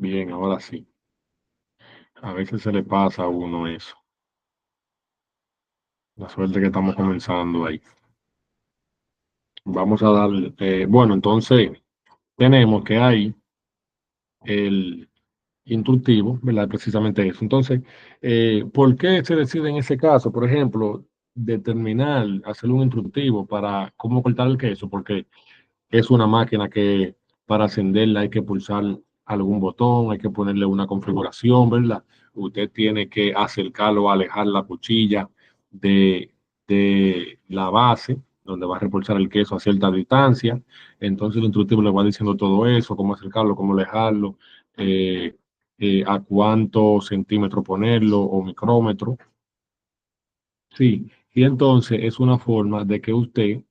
Bien, ahora sí. A veces se le pasa a uno eso. La suerte que estamos comenzando ahí. Vamos a darle. Bueno, entonces tenemos que hay el instructivo, ¿verdad? Precisamente eso. Entonces, ¿por qué se decide en ese caso, por ejemplo, determinar, hacer un instructivo para cómo cortar el queso? Porque es una máquina que para encenderla hay que pulsar algún botón, hay que ponerle una configuración, ¿verdad? Usted tiene que acercarlo, alejar la cuchilla de, de la base, donde va a repulsar el queso a cierta distancia. Entonces el instructivo le va diciendo todo eso, cómo acercarlo, cómo alejarlo, eh, a cuántos centímetros ponerlo o micrómetro. Sí, y entonces es una forma de que usted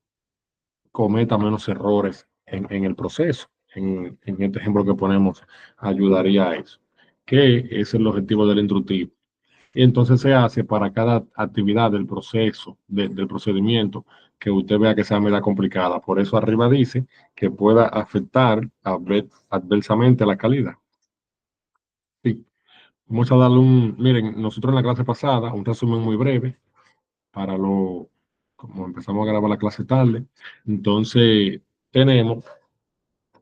cometa menos errores en el proceso. En este ejemplo que ponemos, ayudaría a eso, que es el objetivo del instructivo. Y entonces se hace para cada actividad del proceso, del procedimiento, que usted vea que sea media complicada. Por eso arriba dice que pueda afectar adversamente la calidad. Sí. Vamos a darle miren, nosotros en la clase pasada, un resumen muy breve para como empezamos a grabar la clase tarde. Entonces, tenemos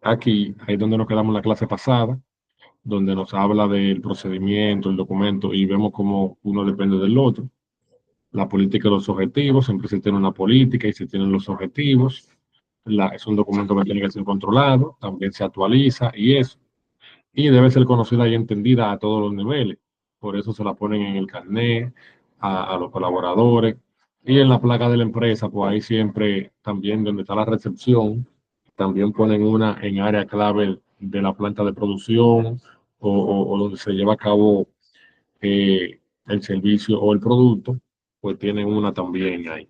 aquí, ahí donde nos quedamos en la clase pasada, donde nos habla del procedimiento, el documento, y vemos cómo uno depende del otro. La política y los objetivos, siempre se tiene una política y se tienen los objetivos. Es un documento que tiene que ser controlado, también se actualiza y eso. Y debe ser conocida y entendida a todos los niveles. Por eso se la ponen en el carnet, a los colaboradores. Y en la placa de la empresa, pues ahí siempre, también donde está la recepción, también ponen una en área clave de la planta de producción o donde se lleva a cabo el servicio o el producto, pues tienen una también ahí.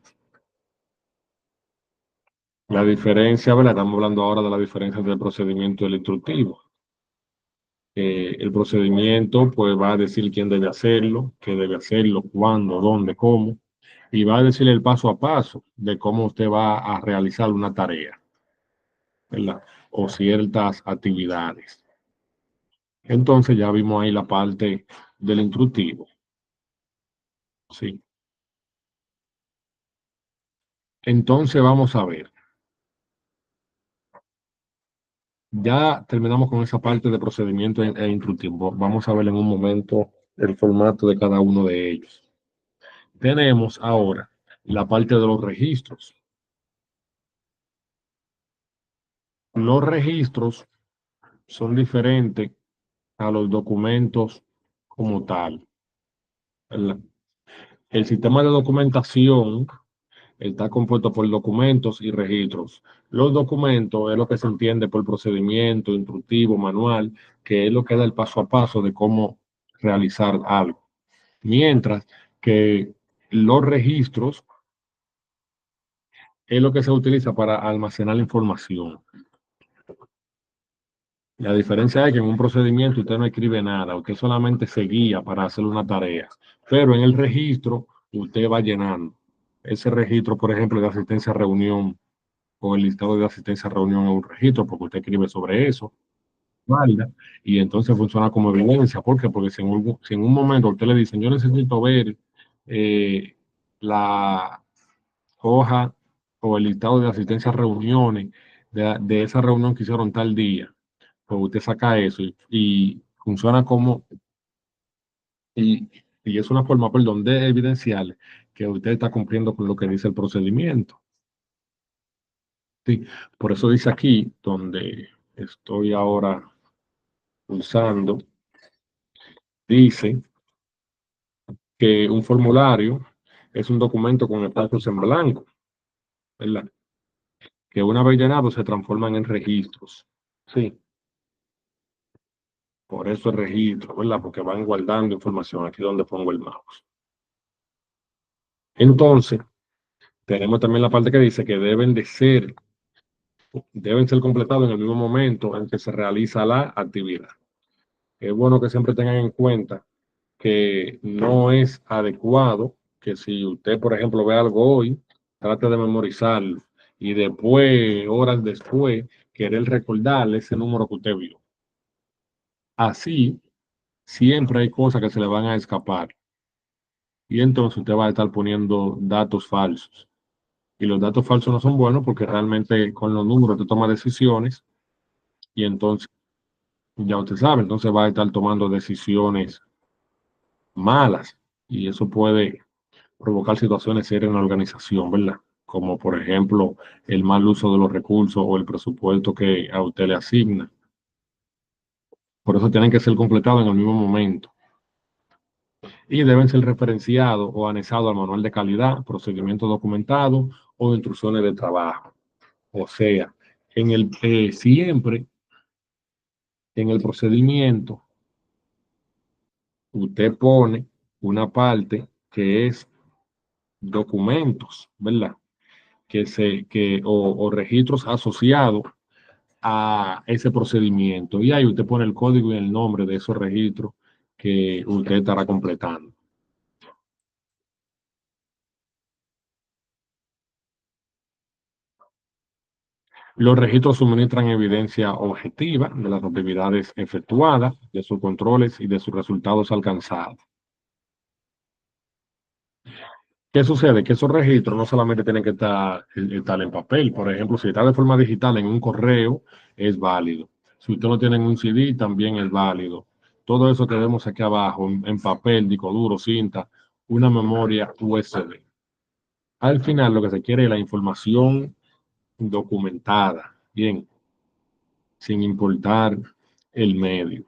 La diferencia, ¿verdad? Estamos hablando ahora de la diferencia entre el procedimiento y el instructivo. El procedimiento, pues va a decir quién debe hacerlo, qué debe hacerlo, cuándo, dónde, cómo, y va a decir el paso a paso de cómo usted va a realizar una tarea, ¿verdad? O ciertas actividades. Entonces ya vimos ahí la parte del instructivo, ¿sí? Entonces vamos a ver, ya terminamos con esa parte de procedimiento e instructivo. Vamos a ver en un momento el formato de cada uno de ellos. Tenemos ahora la parte de los registros. Los registros son diferentes a los documentos como tal, ¿verdad? El sistema de documentación está compuesto por documentos y registros. Los documentos es lo que se entiende por procedimiento, instructivo, manual, que es lo que da el paso a paso de cómo realizar algo. Mientras que los registros es lo que se utiliza para almacenar la información. La diferencia es que en un procedimiento usted no escribe nada, usted solamente se guía para hacer una tarea, pero en el registro usted va llenando. Ese registro, por ejemplo, de asistencia a reunión o el listado de asistencia a reunión es un registro porque usted escribe sobre eso, válida, y entonces funciona como evidencia. ¿Por qué? Porque si en un momento usted le dice, yo necesito ver eh, la hoja o el listado de asistencia a reuniones de esa reunión que hicieron tal día, pues usted saca eso y funciona como, y, y es una forma, perdón, de evidenciar que usted está cumpliendo con lo que dice el procedimiento. Sí, por eso dice aquí, donde estoy ahora usando, dice que un formulario es un documento con espacios en blanco, ¿verdad? Que una vez llenado se transforman en registros. Sí, por eso el registro, ¿verdad? Porque van guardando información aquí donde pongo el mouse. Entonces, tenemos también la parte que dice que deben ser completados en el mismo momento en que se realiza la actividad. Es bueno que siempre tengan en cuenta que no es adecuado que si usted, por ejemplo, ve algo hoy, trate de memorizarlo y después, horas después, querer recordarle ese número que usted vio. Así, siempre hay cosas que se le van a escapar. Y entonces usted va a estar poniendo datos falsos. Y los datos falsos no son buenos porque realmente con los números te toma decisiones y entonces ya usted sabe, entonces va a estar tomando decisiones malas y eso puede provocar situaciones serias en la organización, ¿verdad? Como por ejemplo el mal uso de los recursos o el presupuesto que a usted le asigna. Por eso tienen que ser completados en el mismo momento y deben ser referenciados o anexados al manual de calidad, procedimientos documentados o instrucciones de trabajo. O sea, siempre en el procedimiento usted pone una parte que es documentos, ¿verdad? O registros asociados a ese procedimiento. Y ahí usted pone el código y el nombre de esos registros que usted estará completando. Los registros suministran evidencia objetiva de las actividades efectuadas, de sus controles y de sus resultados alcanzados. ¿Qué sucede? Que esos registros no solamente tienen que estar en papel. Por ejemplo, si está de forma digital en un correo, es válido. Si usted lo tiene en un CD, también es válido. Todo eso que vemos aquí abajo, en papel, disco duro, cinta, una memoria USB. Al final, lo que se quiere es la información documentada, bien, sin importar el medio.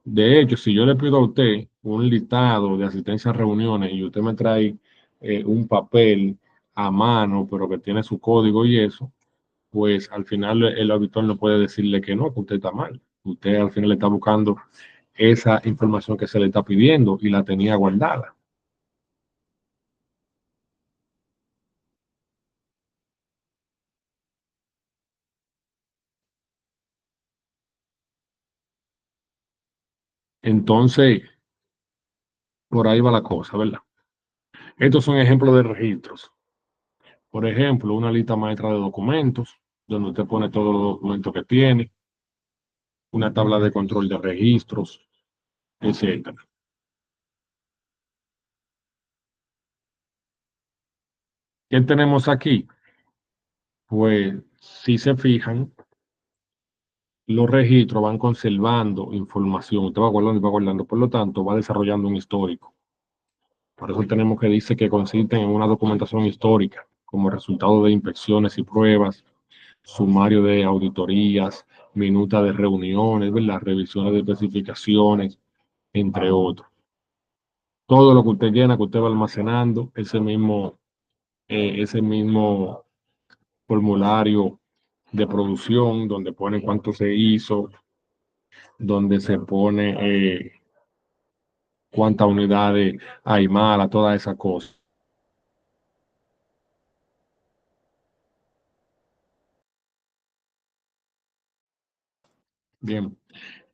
De hecho, si yo le pido a usted un listado de asistencia a reuniones y usted me trae un papel a mano, pero que tiene su código y eso, pues al final el auditor no puede decirle que no, que usted está mal. Usted al final le está buscando esa información que se le está pidiendo y la tenía guardada. Entonces, por ahí va la cosa, ¿verdad? Estos son ejemplos de registros. Por ejemplo, una lista maestra de documentos, donde usted pone todos los documentos que tiene, una tabla de control de registros, etcétera. ¿Qué tenemos aquí? Pues si se fijan, los registros van conservando información, usted va guardando y va guardando, por lo tanto va desarrollando un histórico. Por eso tenemos que dice que consisten en una documentación histórica, como resultado de inspecciones y pruebas, sumario de auditorías, minuta de reuniones, ¿verdad? Revisiones de especificaciones, entre otros. Todo lo que usted llena, que usted va almacenando, ese mismo formulario de producción, donde pone cuánto se hizo, donde se pone cuántas unidades hay mala, todas esas cosas. Bien,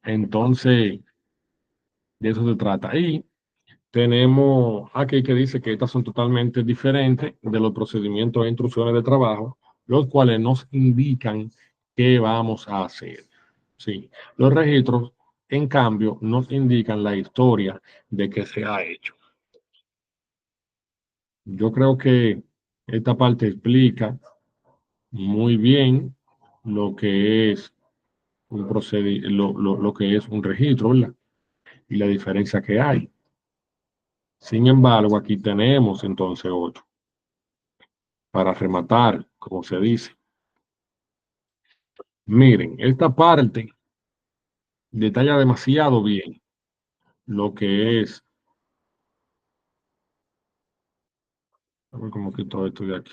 entonces de eso se trata. Y tenemos aquí que dice que estas son totalmente diferentes de los procedimientos e instrucciones de trabajo, los cuales nos indican qué vamos a hacer. Sí, los registros, en cambio, nos indican la historia de qué se ha hecho. Yo creo que esta parte explica muy bien lo que es lo que es un registro, ¿verdad? Y la diferencia que hay. Sin embargo, aquí tenemos entonces otro, para rematar, como se dice. Miren, esta parte detalla demasiado bien lo que es, a ver cómo quito esto de aquí.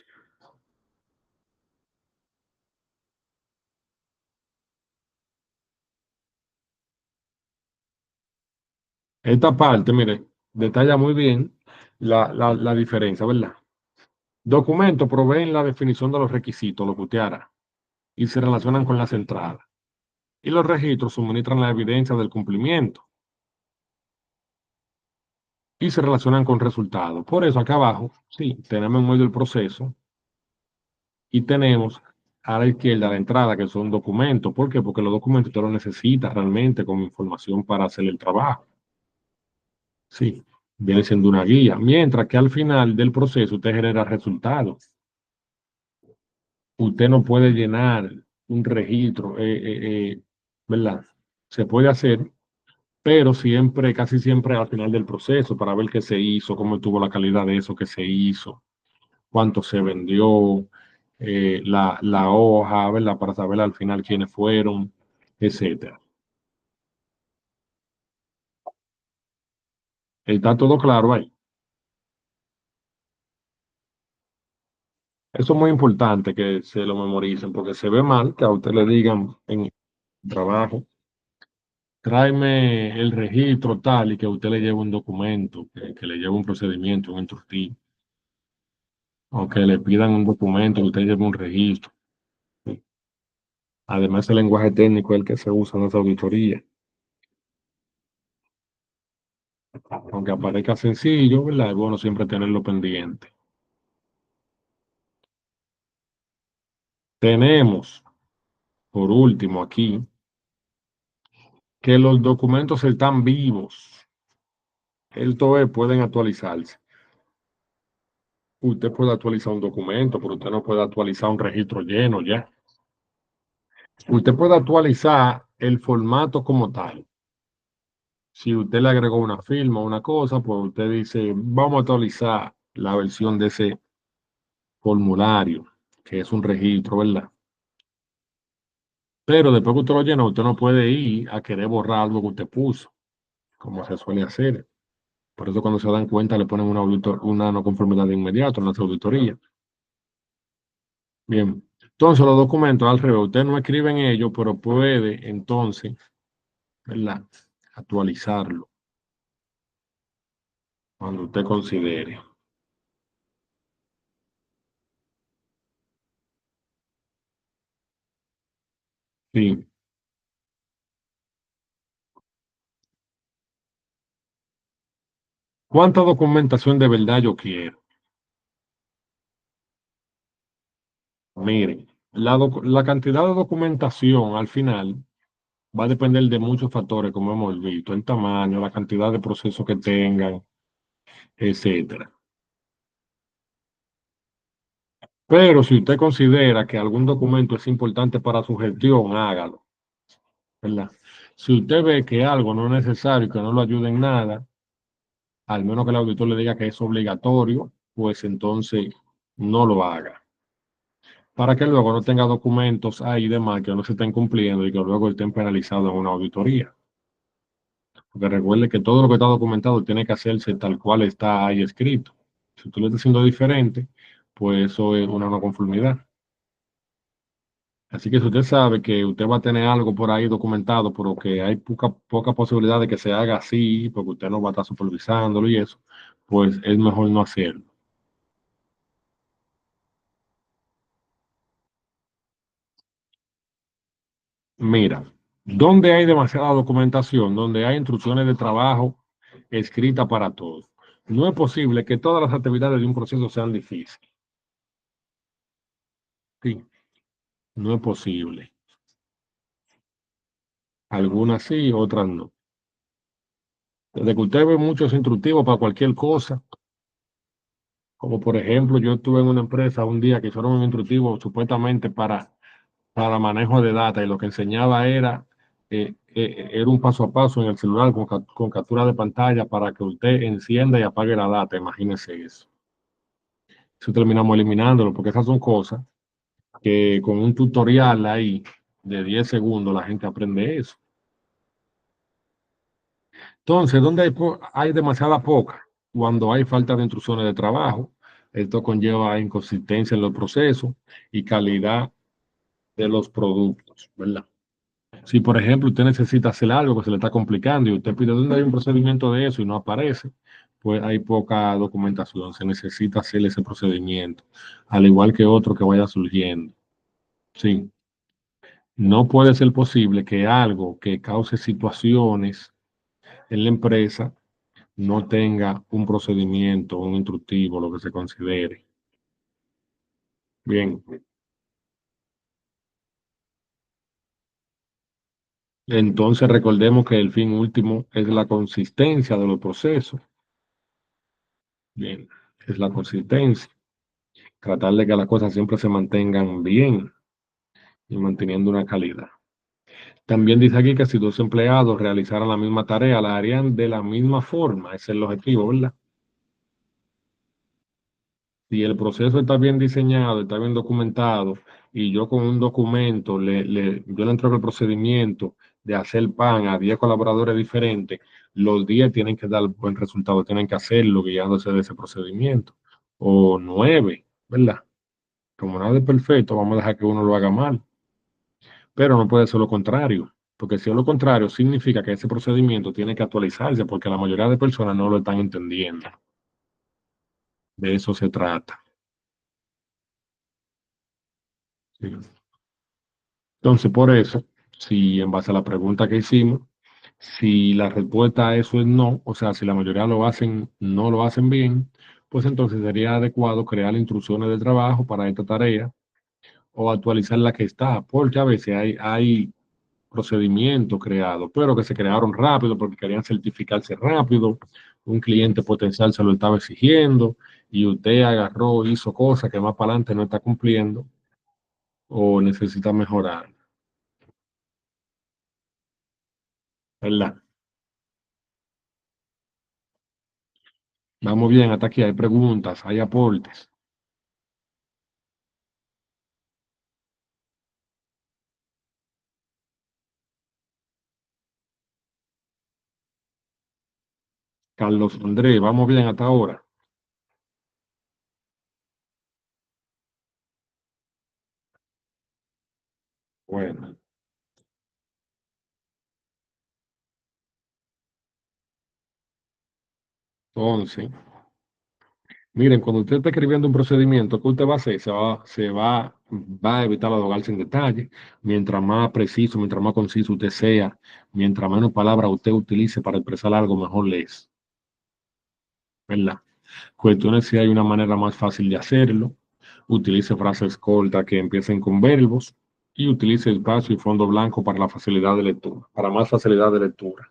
Esta parte, mire, detalla muy bien la diferencia, ¿verdad? Documentos proveen la definición de los requisitos, lo que usted hará, y se relacionan con las entradas. Y los registros suministran la evidencia del cumplimiento y se relacionan con resultados. Por eso acá abajo, sí, tenemos en medio del proceso y tenemos a la izquierda la entrada, que son documentos. ¿Por qué? Porque los documentos usted los necesita realmente como información para hacer el trabajo. Sí, viene siendo una guía. Mientras que al final del proceso usted genera resultados. Usted no puede llenar un registro, ¿verdad? Se puede hacer, pero siempre, casi siempre al final del proceso para ver qué se hizo, cómo estuvo la calidad de eso que se hizo, cuánto se vendió, la hoja, ¿verdad? Para saber al final quiénes fueron, etcétera. Está todo claro ahí. Eso es muy importante que se lo memoricen, porque se ve mal que a usted le digan en trabajo, tráeme el registro tal y que usted le lleve un documento, que le lleve un procedimiento, un instructivo, o que le pidan un documento, que usted lleve un registro. ¿Sí? Además, el lenguaje técnico es el que se usa en esa auditoría, aunque aparezca sencillo, ¿verdad? Es bueno siempre tenerlo pendiente. Tenemos, por último, aquí, que los documentos están vivos. Esto es, pueden actualizarse. Usted puede actualizar un documento, pero usted no puede actualizar un registro lleno ya. Usted puede actualizar el formato como tal. Si usted le agregó una firma o una cosa, pues usted dice, vamos a actualizar la versión de ese formulario, que es un registro, ¿verdad? Pero después que usted lo llena, usted no puede ir a querer borrar algo que usted puso, como se suele hacer. Por eso cuando se dan cuenta le ponen una no conformidad de inmediato en las auditorías. Bien, entonces los documentos al revés, usted no escribe en ellos, pero puede entonces, ¿verdad? Actualizarlo cuando usted considere. Sí. ¿Cuánta documentación de verdad yo quiero? Miren, la cantidad de documentación al final va a depender de muchos factores, como hemos visto, el tamaño, la cantidad de procesos que tengan, etcétera. Pero si usted considera que algún documento es importante para su gestión, hágalo, ¿verdad? Si usted ve que algo no es necesario y que no lo ayuda en nada, al menos que el auditor le diga que es obligatorio, pues entonces no lo haga. Para que luego no tenga documentos ahí de más que no se estén cumpliendo y que luego estén penalizados en una auditoría. Porque recuerde que todo lo que está documentado tiene que hacerse tal cual está ahí escrito. Si tú lo estás haciendo diferente, pues eso es una no conformidad. Así que si usted sabe que usted va a tener algo por ahí documentado, pero que hay poca posibilidad de que se haga así, porque usted no va a estar supervisándolo y eso, pues es mejor no hacerlo. Mira, donde hay demasiada documentación, donde hay instrucciones de trabajo escritas para todos, no es posible que todas las actividades de un proceso sean difíciles. Sí, no es posible. Algunas sí, otras no. Desde que usted ve muchos instructivos para cualquier cosa, como por ejemplo, yo estuve en una empresa un día que hicieron un instructivo supuestamente para manejo de data y lo que enseñaba era un paso a paso en el celular con captura de pantalla para que usted encienda y apague la data. Imagínese eso. Eso terminamos eliminándolo porque esas son cosas que con un tutorial ahí de 10 segundos la gente aprende eso. Entonces, ¿dónde hay demasiada poca? Cuando hay falta de instrucciones de trabajo, esto conlleva inconsistencia en los procesos y calidad de los productos, ¿verdad? Si, por ejemplo, usted necesita hacer algo que se le está complicando y usted pide dónde hay un procedimiento de eso y no aparece, pues hay poca documentación. Se necesita hacer ese procedimiento, al igual que otro que vaya surgiendo. Sí, no puede ser posible que algo que cause situaciones en la empresa no tenga un procedimiento, un instructivo, lo que se considere. Bien, Entonces recordemos que el fin último es la consistencia de los procesos. Bien, es la consistencia. Tratar de que las cosas siempre se mantengan bien y manteniendo una calidad. También dice aquí que si dos empleados realizaran la misma tarea, la harían de la misma forma. Ese es el objetivo, ¿verdad? Si el proceso está bien diseñado, está bien documentado, y yo con un documento yo le entrego el procedimiento de hacer pan a 10 colaboradores diferentes, los 10 tienen que dar buen resultado, tienen que hacerlo guiándose de ese procedimiento. O 9, ¿verdad? Como nada es perfecto, vamos a dejar que uno lo haga mal, pero no puede ser lo contrario, porque si es lo contrario, significa que ese procedimiento tiene que actualizarse, porque la mayoría de personas no lo están entendiendo. De eso se trata. Sí. Entonces, por eso, si en base a la pregunta que hicimos, si la respuesta a eso es no, o sea, si la mayoría lo hacen, no lo hacen bien, pues entonces sería adecuado crear instrucciones de trabajo para esta tarea o actualizar la que está, porque a veces hay procedimientos creados, pero que se crearon rápido porque querían certificarse rápido, un cliente potencial se lo estaba exigiendo y usted agarró, hizo cosas que más para adelante no está cumpliendo o necesita mejorar, ¿verdad? Vamos bien, hasta aquí hay preguntas, hay aportes. Carlos Andrés, vamos bien hasta ahora. Bueno, entonces, miren, cuando usted está escribiendo un procedimiento, ¿qué usted va a hacer? Va a evitar ahogarse en detalle. Mientras más preciso, mientras más conciso usted sea, mientras menos palabras usted utilice para expresar algo, mejor le es, ¿verdad? Cuestiones si hay una manera más fácil de hacerlo. Utilice frases cortas que empiecen con verbos y utilice espacio y fondo blanco para la facilidad de lectura, para más facilidad de lectura.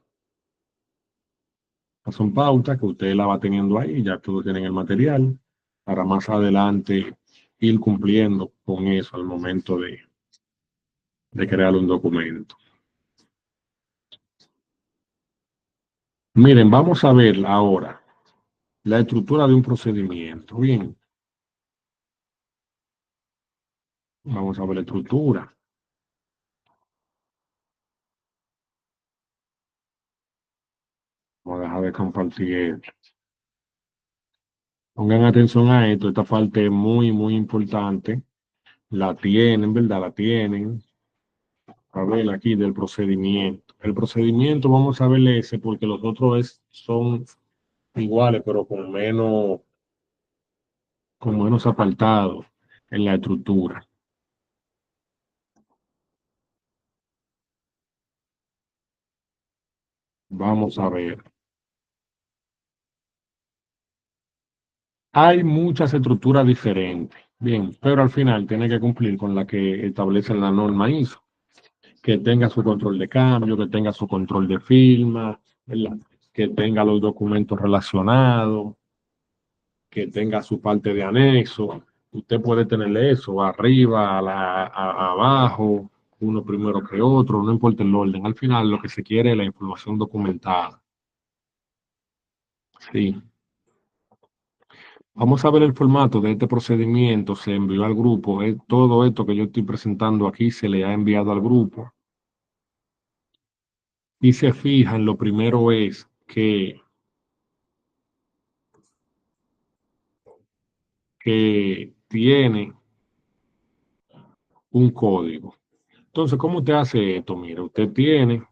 Son pautas que usted la va teniendo ahí, ya todos tienen el material para más adelante ir cumpliendo con eso al momento de crear un documento. Miren, vamos a ver ahora la estructura de un procedimiento. Bien, vamos a ver la estructura. Vamos a dejar de compartir. Pongan atención a esto, esta parte es muy, muy importante. La tienen, ¿verdad? La tienen. A ver aquí del procedimiento. El procedimiento, vamos a ver ese porque los otros son iguales, pero con menos apartados en la estructura. Vamos a ver. Hay muchas estructuras diferentes, bien, pero al final tiene que cumplir con la que establece la norma ISO, que tenga su control de cambio, que tenga su control de firma, ¿verdad? Que tenga los documentos relacionados, que tenga su parte de anexo. Usted puede tenerle eso arriba, abajo, uno primero que otro, no importa el orden. Al final lo que se quiere es la información documentada. Sí. Vamos a ver el formato de este procedimiento. Se envió al grupo. Todo esto que yo estoy presentando aquí se le ha enviado al grupo. Y se fijan, lo primero es que tiene un código. Entonces, ¿cómo usted hace esto? Mire, usted tiene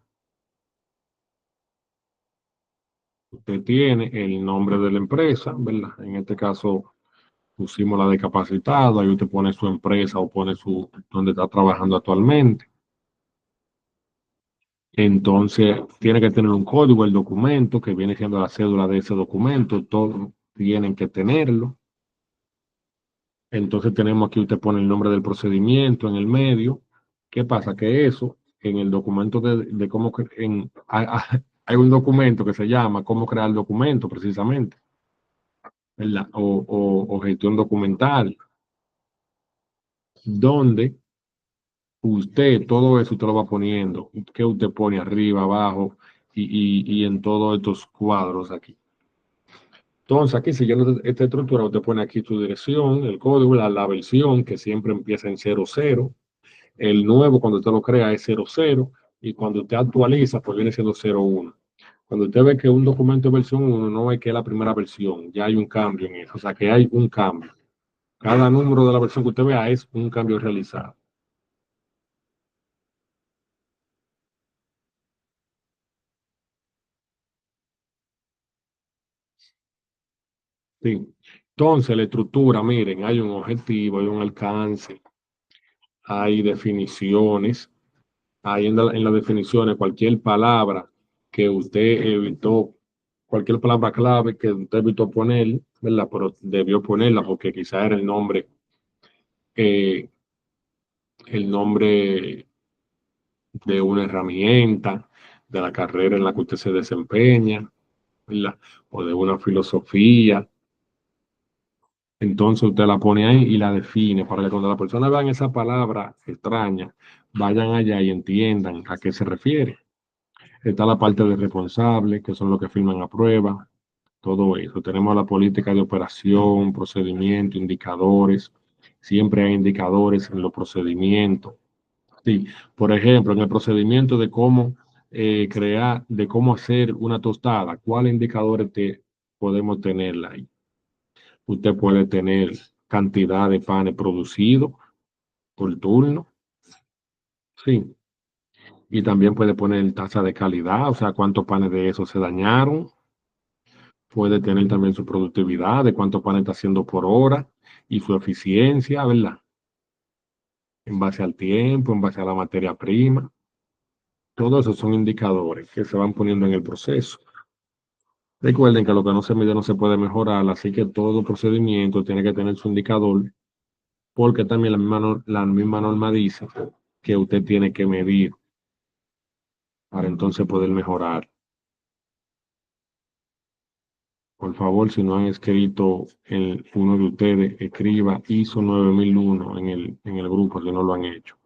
el nombre de la empresa, ¿verdad? En este caso pusimos la de capacitado, ahí usted pone su empresa o pone donde está trabajando actualmente. Entonces, tiene que tener un código, el documento, que viene siendo la cédula de ese documento, todos tienen que tenerlo. Entonces, tenemos aquí, usted pone el nombre del procedimiento en el medio. ¿Qué pasa? Que eso en el documento de cómo, hay un documento que se llama cómo crear el documento precisamente, ¿verdad? O gestión documental, donde usted todo eso usted lo va poniendo, que usted pone arriba, abajo y en todos estos cuadros aquí. Entonces, aquí siguiendo esta estructura, usted pone aquí su dirección, el código, la versión que siempre empieza en 00. El nuevo, cuando usted lo crea, es 00. Y cuando usted actualiza, pues viene siendo 01. Cuando usted ve que un documento es versión 1, no es que es la primera versión, ya hay un cambio en eso. O sea, que hay un cambio. Cada número de la versión que usted vea es un cambio realizado. Sí. Entonces, la estructura, miren, hay un objetivo, hay un alcance, hay definiciones. Ahí en las definiciones, cualquier palabra que usted evitó, cualquier palabra clave que usted evitó poner, ¿verdad? Pero debió ponerla porque quizá era el nombre de una herramienta, de la carrera en la que usted se desempeña, ¿verdad? O de una filosofía. Entonces usted la pone ahí y la define para que cuando la persona vean esa palabra extraña, vayan allá y entiendan a qué se refiere. Está la parte de responsable, que son los que firman a prueba, todo eso. Tenemos la política de operación, procedimiento, indicadores. Siempre hay indicadores en los procedimientos. Sí, por ejemplo, en el procedimiento de cómo crear, de cómo hacer una tostada, ¿cuáles indicadores podemos tener ahí? Usted puede tener cantidad de panes producidos por turno, sí. Y también puede poner tasa de calidad, o sea, cuántos panes de esos se dañaron. Puede tener también su productividad, de cuántos panes está haciendo por hora y su eficiencia, ¿verdad? En base al tiempo, en base a la materia prima. Todos esos son indicadores que se van poniendo en el proceso. Recuerden que lo que no se mide no se puede mejorar, así que todo procedimiento tiene que tener su indicador, porque también la misma norma dice que usted tiene que medir para entonces poder mejorar. Por favor, si no han escrito uno de ustedes, escriba ISO 9001 en el grupo si no lo han hecho,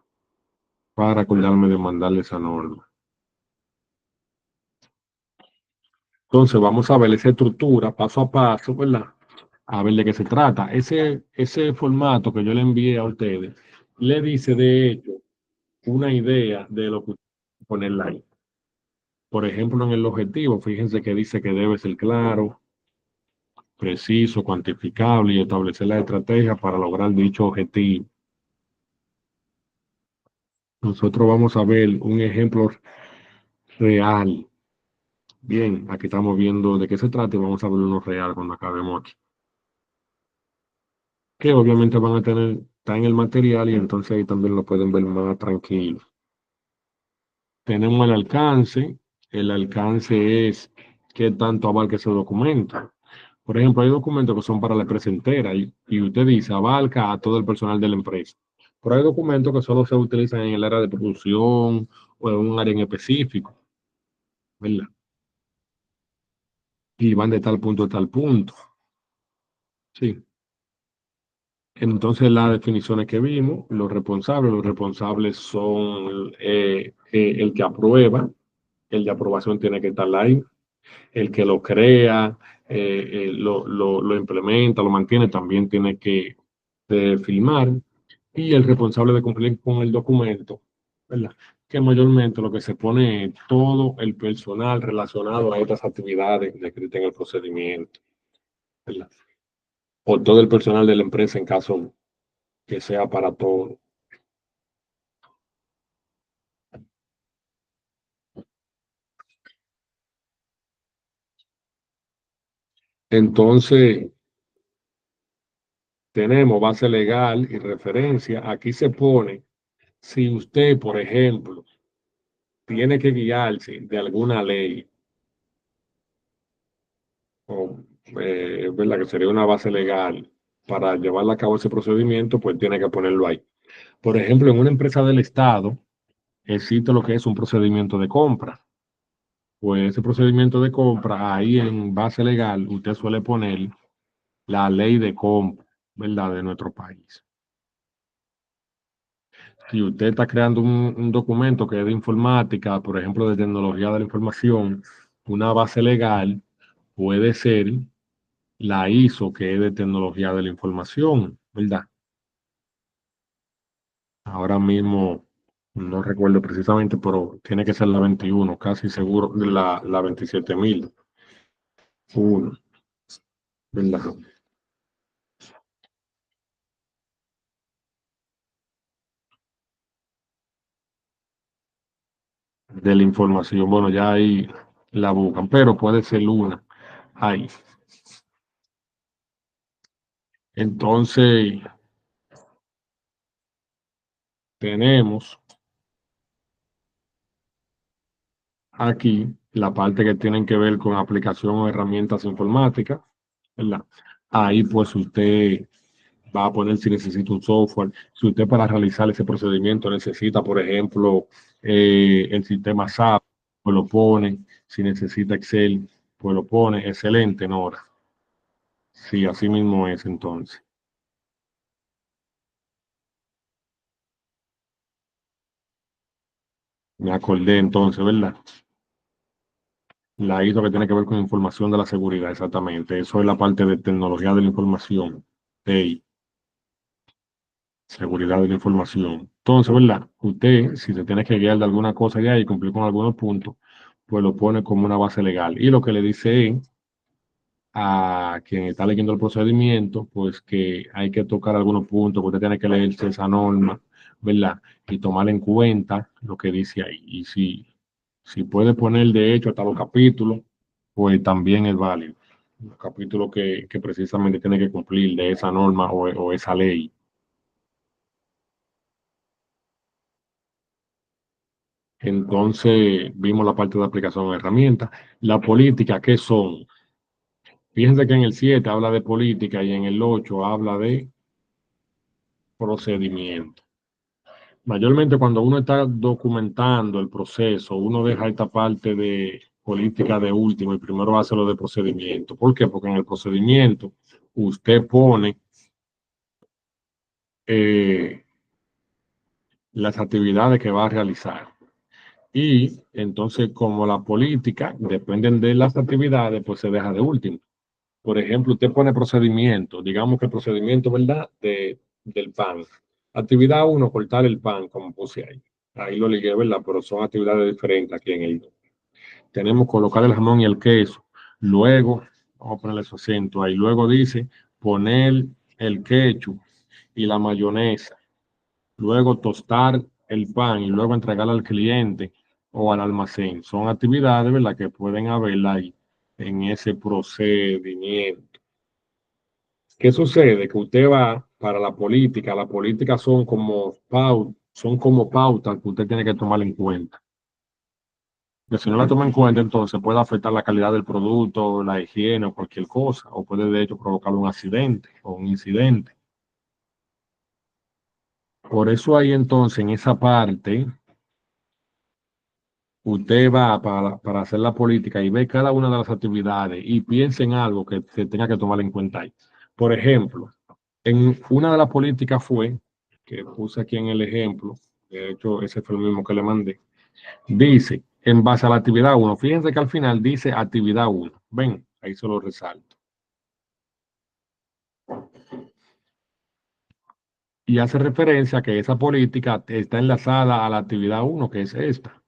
para acordarme de mandarle esa norma. Entonces, vamos a ver esa estructura paso a paso, ¿verdad? A ver de qué se trata. Ese formato que yo le envié a ustedes le dice, de hecho, una idea de lo que ponerla ahí. Por ejemplo, en el objetivo, fíjense que dice que debe ser claro, preciso, cuantificable y establecer la estrategia para lograr dicho objetivo. Nosotros vamos a ver un ejemplo real. Bien, aquí estamos viendo de qué se trata y vamos a ver uno real cuando acabemos aquí. Que obviamente van a tener, está en el material y entonces ahí también lo pueden ver más tranquilo. Tenemos el alcance. El alcance es qué tanto abarca ese documento. Por ejemplo, hay documentos que son para la empresa entera y usted dice abarca a todo el personal de la empresa. Pero hay documentos que solo se utilizan en el área de producción o en un área en específico, ¿verdad? Y van de tal punto a tal punto. Sí. Entonces, las definiciones que vimos, los responsables son el que aprueba, el de aprobación tiene que estar ahí, el que lo crea, lo implementa, lo mantiene, también tiene que firmar, y el responsable de cumplir con el documento, ¿verdad? Que mayormente lo que se pone es todo el personal relacionado a estas actividades descritas en el procedimiento, ¿verdad? O todo el personal de la empresa en caso que sea para todo. Entonces, tenemos base legal y referencia. Aquí se pone, si usted, por ejemplo, tiene que guiarse de alguna ley, o ¿verdad? Que sería una base legal para llevar a cabo ese procedimiento, pues tiene que ponerlo ahí. Por ejemplo, en una empresa del Estado, existe lo que es un procedimiento de compra. Pues ese procedimiento de compra, ahí en base legal, usted suele poner la ley de compra, ¿verdad? De nuestro país. Si usted está creando un documento que es de informática, por ejemplo, de tecnología de la información, una base legal puede ser la ISO, que es de tecnología de la información, ¿verdad? Ahora mismo no recuerdo precisamente, pero tiene que ser la 21, casi seguro, la 27.001, ¿verdad? De la información. Bueno, ya ahí la buscan, pero puede ser una ahí. Entonces, tenemos aquí la parte que tienen que ver con aplicación o herramientas informáticas, ¿verdad? Ahí pues usted va a poner si necesita un software, si usted para realizar ese procedimiento necesita, por ejemplo, el sistema SAP, pues lo pone, si necesita Excel, pues lo pone, excelente, Nora. Sí, así mismo es entonces. Me acordé entonces, ¿verdad? La ISO que tiene que ver con información de la seguridad, exactamente. Eso es la parte de tecnología de la información, TI, seguridad de la información. Entonces, ¿verdad? Usted, si se tiene que guiar de alguna cosa ya y cumplir con algunos puntos, pues lo pone como una base legal. Y lo que le dice es a quien está leyendo el procedimiento, pues que hay que tocar algunos puntos, que usted tiene que leerse esa norma, ¿verdad? Y tomar en cuenta lo que dice ahí. Y si puede poner de hecho hasta los capítulos, pues también es válido. Los capítulos que precisamente tiene que cumplir de esa norma o esa ley. Entonces, vimos la parte de aplicación de herramientas. La política, ¿qué son? Fíjense que en el 7 habla de política y en el 8 habla de procedimiento. Mayormente cuando uno está documentando el proceso, uno deja esta parte de política de último y primero hace lo de procedimiento. ¿Por qué? Porque en el procedimiento usted pone eh, las actividades que va a realizar. Y entonces, como la política dependen de las actividades, pues se deja de último. Por ejemplo, usted pone procedimiento, digamos que el procedimiento, ¿verdad? Del pan. Actividad uno, cortar el pan, como puse ahí. Ahí lo ligué, ¿verdad? Pero son actividades diferentes aquí en el. Tenemos colocar el jamón y el queso. Luego, vamos a ponerle su acento ahí. Luego dice poner el ketchup y la mayonesa. Luego tostar el pan y luego entregarlo al cliente o al almacén. Son actividades, ¿verdad? Que pueden haber ahí en ese procedimiento. ¿Qué sucede? Que usted va para la política son como pautas que usted tiene que tomar en cuenta. Que si no la toma en cuenta, entonces puede afectar la calidad del producto, la higiene o cualquier cosa, o puede de hecho provocar un accidente o un incidente. Por eso ahí entonces en esa parte, usted va para hacer la política y ve cada una de las actividades y piensa en algo que se tenga que tomar en cuenta ahí. Por ejemplo, en una de las políticas fue, que puse aquí en el ejemplo, de hecho ese fue el mismo que le mandé, dice, en base a la actividad uno, fíjense que al final dice actividad uno, ven, ahí se lo resalto, y hace referencia a que esa política está enlazada a la actividad uno, que es esta.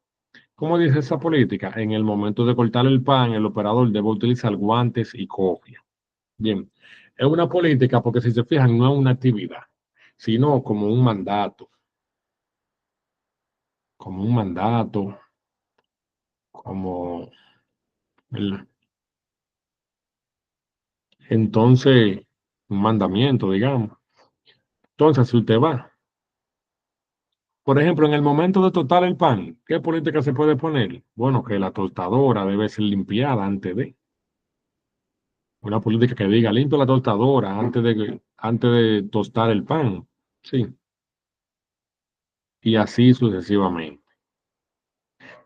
¿Cómo dice esa política? En el momento de cortar el pan, el operador debe utilizar guantes y cofia. Bien, es una política porque si se fijan, no es una actividad, sino como un mandato, como el- entonces un mandamiento, digamos. Entonces, si usted va, por ejemplo, en el momento de tostar el pan, ¿qué política se puede poner? Bueno, que la tostadora debe ser limpiada antes de. Una política que diga limpia la tostadora antes de tostar el pan. Sí, y así sucesivamente.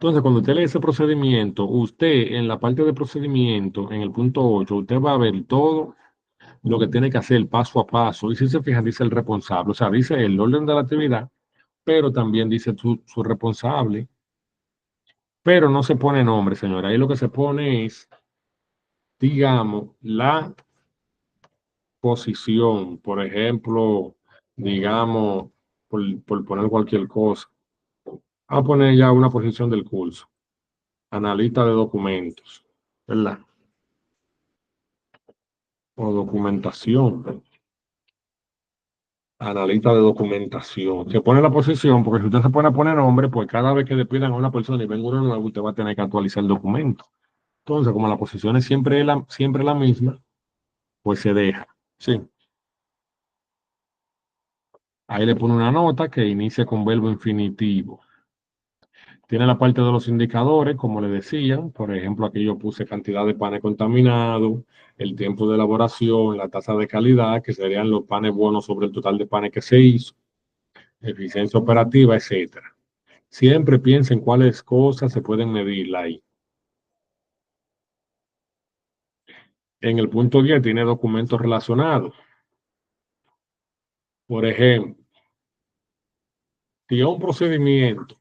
Entonces, cuando usted lee ese procedimiento, usted en la parte de procedimiento, en el punto 8, usted va a ver todo lo que tiene que hacer paso a paso. Y si se fijan, dice el responsable, o sea, dice el orden de la actividad, pero también dice su responsable, pero no se pone nombre, señora. Ahí lo que se pone es, digamos, la posición, por ejemplo, digamos, por poner cualquier cosa. A poner ya una posición del curso, analista de documentos, ¿verdad? O documentación, analista de documentación. Se pone la posición, porque si usted se pone a poner nombre, pues cada vez que le pidan a una persona y venga uno nuevo, usted va a tener que actualizar el documento. Entonces, como la posición es siempre la misma, pues se deja. Sí. Ahí le pone una nota que inicia con verbo infinitivo. Tiene la parte de los indicadores, como le decían. Por ejemplo, aquí yo puse cantidad de panes contaminados, el tiempo de elaboración, la tasa de calidad, que serían los panes buenos sobre el total de panes que se hizo, eficiencia operativa, etcétera. Siempre piensa en cuáles cosas se pueden medir ahí. En el punto 10 tiene documentos relacionados. Por ejemplo, si hay un procedimiento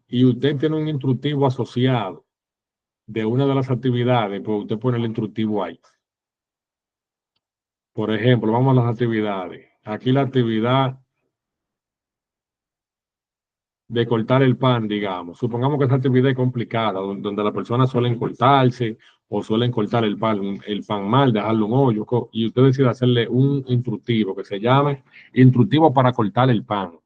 y usted tiene un instructivo asociado de una de las actividades, pues usted pone el instructivo ahí. Por ejemplo, vamos a las actividades. Aquí la actividad de cortar el pan, digamos. Supongamos que esa actividad es complicada, donde las personas suelen cortarse o suelen cortar el pan mal, dejarlo un hoyo, y usted decide hacerle un instructivo que se llame instructivo para cortar el pan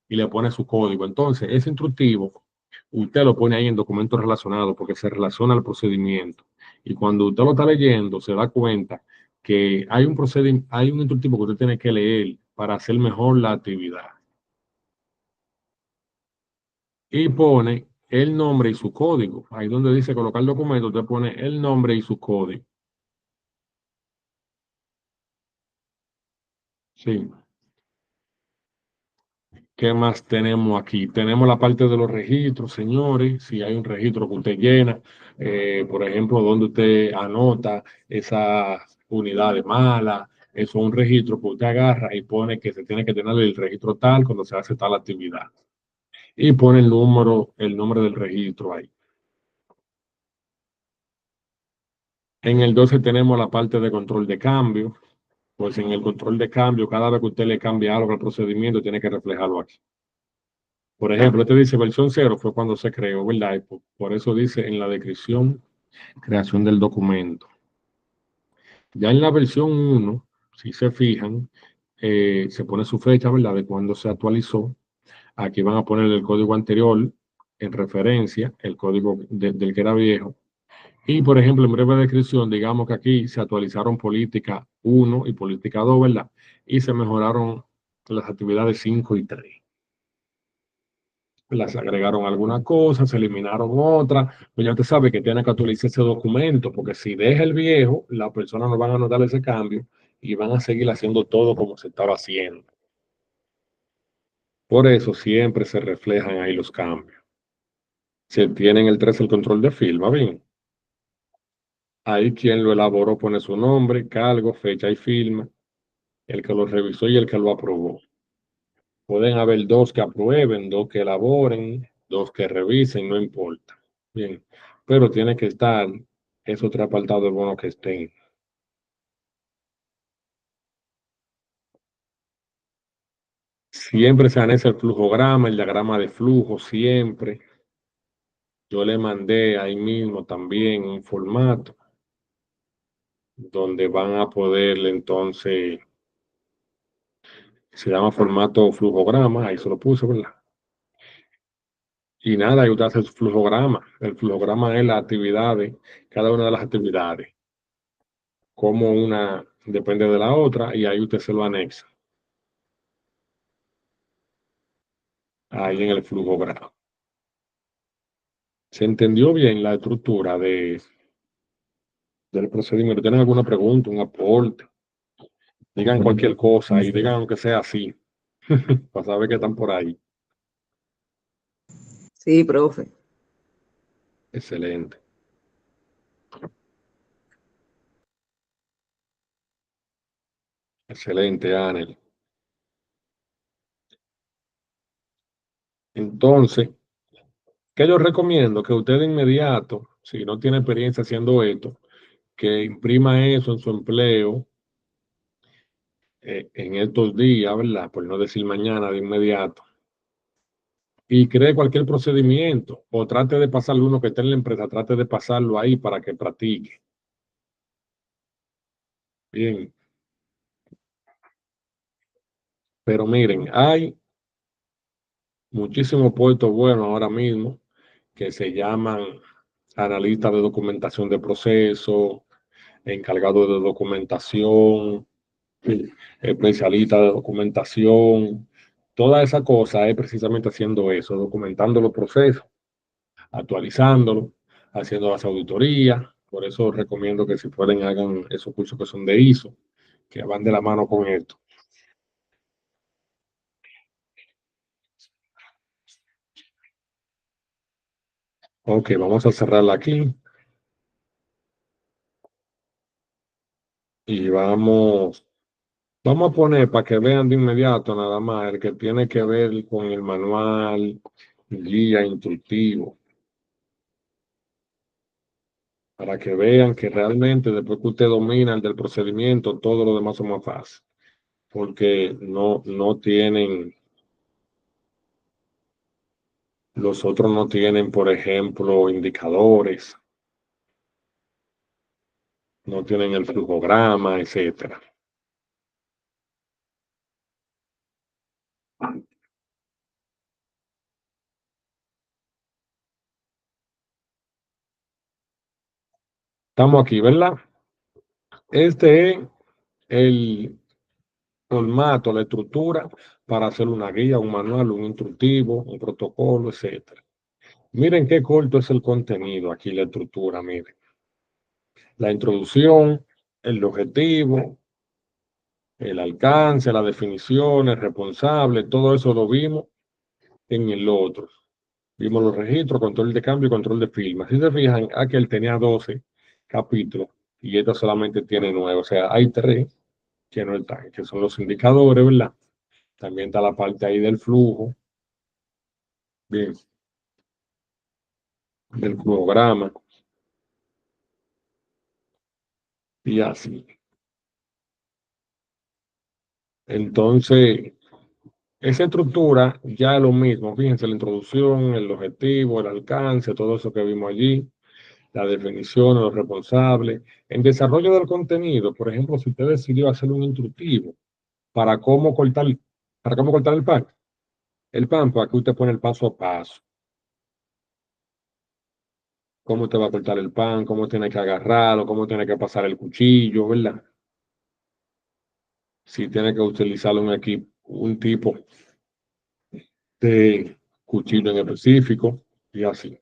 y le pone su código. Entonces, ese instructivo, usted lo pone ahí en documentos relacionados porque se relaciona al procedimiento. Y cuando usted lo está leyendo, se da cuenta que hay un procedimiento, hay un instructivo que usted tiene que leer para hacer mejor la actividad. Y pone el nombre y su código. Ahí donde dice colocar documento, usted pone el nombre y su código. Sí. ¿Qué más tenemos aquí? Tenemos la parte de los registros, señores. Si hay un registro que usted llena, por ejemplo, donde usted anota esa unidad mala, eso es un registro que usted agarra y pone que se tiene que tener el registro tal cuando se hace tal actividad. Y pone el nombre del registro ahí. En el 12 tenemos la parte de control de cambio. Pues en el control de cambio, cada vez que usted le cambia algo al procedimiento, tiene que reflejarlo aquí. Por ejemplo, este dice versión cero fue cuando se creó, ¿verdad? Y por eso dice en la descripción, creación del documento. Ya en la versión uno, si se fijan, se pone su fecha, ¿verdad? De cuando se actualizó. Aquí van a poner el código anterior en referencia, el código del que era viejo. Y, por ejemplo, en breve descripción, digamos que aquí se actualizaron política uno y política 2, ¿verdad? Y se mejoraron las actividades 5 y 3. Las agregaron algunas cosas, se eliminaron otras. Pues ya usted sabe que tiene que actualizar ese documento, porque si deja el viejo, las personas no van a notar ese cambio y van a seguir haciendo todo como se estaba haciendo. Por eso siempre se reflejan ahí los cambios. Si tienen el 3 el control de firma, bien. Ahí quien lo elaboró pone su nombre, cargo, fecha y firma, el que lo revisó y el que lo aprobó. Pueden haber dos que aprueben, dos que elaboren, dos que revisen, no importa. Bien, pero tiene que estar, es otro apartado de bono que estén. Siempre se anexa el flujograma, el diagrama de flujo, siempre. Yo le mandé ahí mismo también un formato donde van a poder entonces, se llama formato flujograma, ahí se lo puse, ¿verdad? Y nada, y usted hace su flujograma. El flujograma es las actividades, cada una de las actividades, como una depende de la otra, y ahí usted se lo anexa, ahí en el flujograma. ¿Se entendió bien la estructura del procedimiento? ¿Tienen alguna pregunta, un aporte? Digan cualquier cosa y digan aunque sea así, para saber que están por ahí. Sí, profe. Excelente, excelente, Anel. Entonces, ¿qué yo recomiendo? Que usted de inmediato, si no tiene experiencia haciendo esto, que imprima eso en su empleo en estos días, ¿verdad? Por no decir mañana de inmediato, y cree cualquier procedimiento o trate de pasarlo uno que esté en la empresa, trate de pasarlo ahí para que practique. Bien, pero miren, hay muchísimos puestos buenos ahora mismo que se llaman analistas de documentación de proceso, encargado de documentación, especialista de documentación. Toda esa cosa es precisamente haciendo eso, documentando los procesos, actualizándolo, haciendo las auditorías. Por eso recomiendo que si pueden hagan esos cursos que son de ISO, que van de la mano con esto. Ok, vamos a cerrarla aquí y vamos a poner para que vean de inmediato nada más el que tiene que ver con el manual, guía instructivo, para que vean que realmente después que usted domina el del procedimiento, todo lo demás es más fácil, porque no tienen, los otros no tienen, por ejemplo, indicadores, no tienen el flujograma, etcétera. Estamos aquí, ¿verdad? Este es el formato, la estructura para hacer una guía, un manual, un instructivo, un protocolo, etcétera. Miren qué corto es el contenido aquí, la estructura, miren. La introducción, el objetivo, el alcance, la definición, el responsable, todo eso lo vimos en el otro. Vimos los registros, control de cambio y control de firma. Si se fijan, aquel tenía 12 capítulos y este solamente tiene 9. O sea, hay 3 que no están, que son los indicadores, ¿verdad? También está la parte ahí del flujo, bien, del flujograma y así. Entonces, esa estructura ya es lo mismo. Fíjense, la introducción, el objetivo, el alcance, todo eso que vimos allí, la definición, los responsables. En desarrollo del contenido, por ejemplo, si usted decidió hacer un instructivo para cómo cortar, para cómo cortar el pan, pues aquí usted pone el paso a paso. Cómo te va a cortar el pan, cómo tiene que agarrarlo, cómo tiene que pasar el cuchillo, ¿verdad? Si tiene que utilizar un equipo, un tipo de cuchillo en específico y así.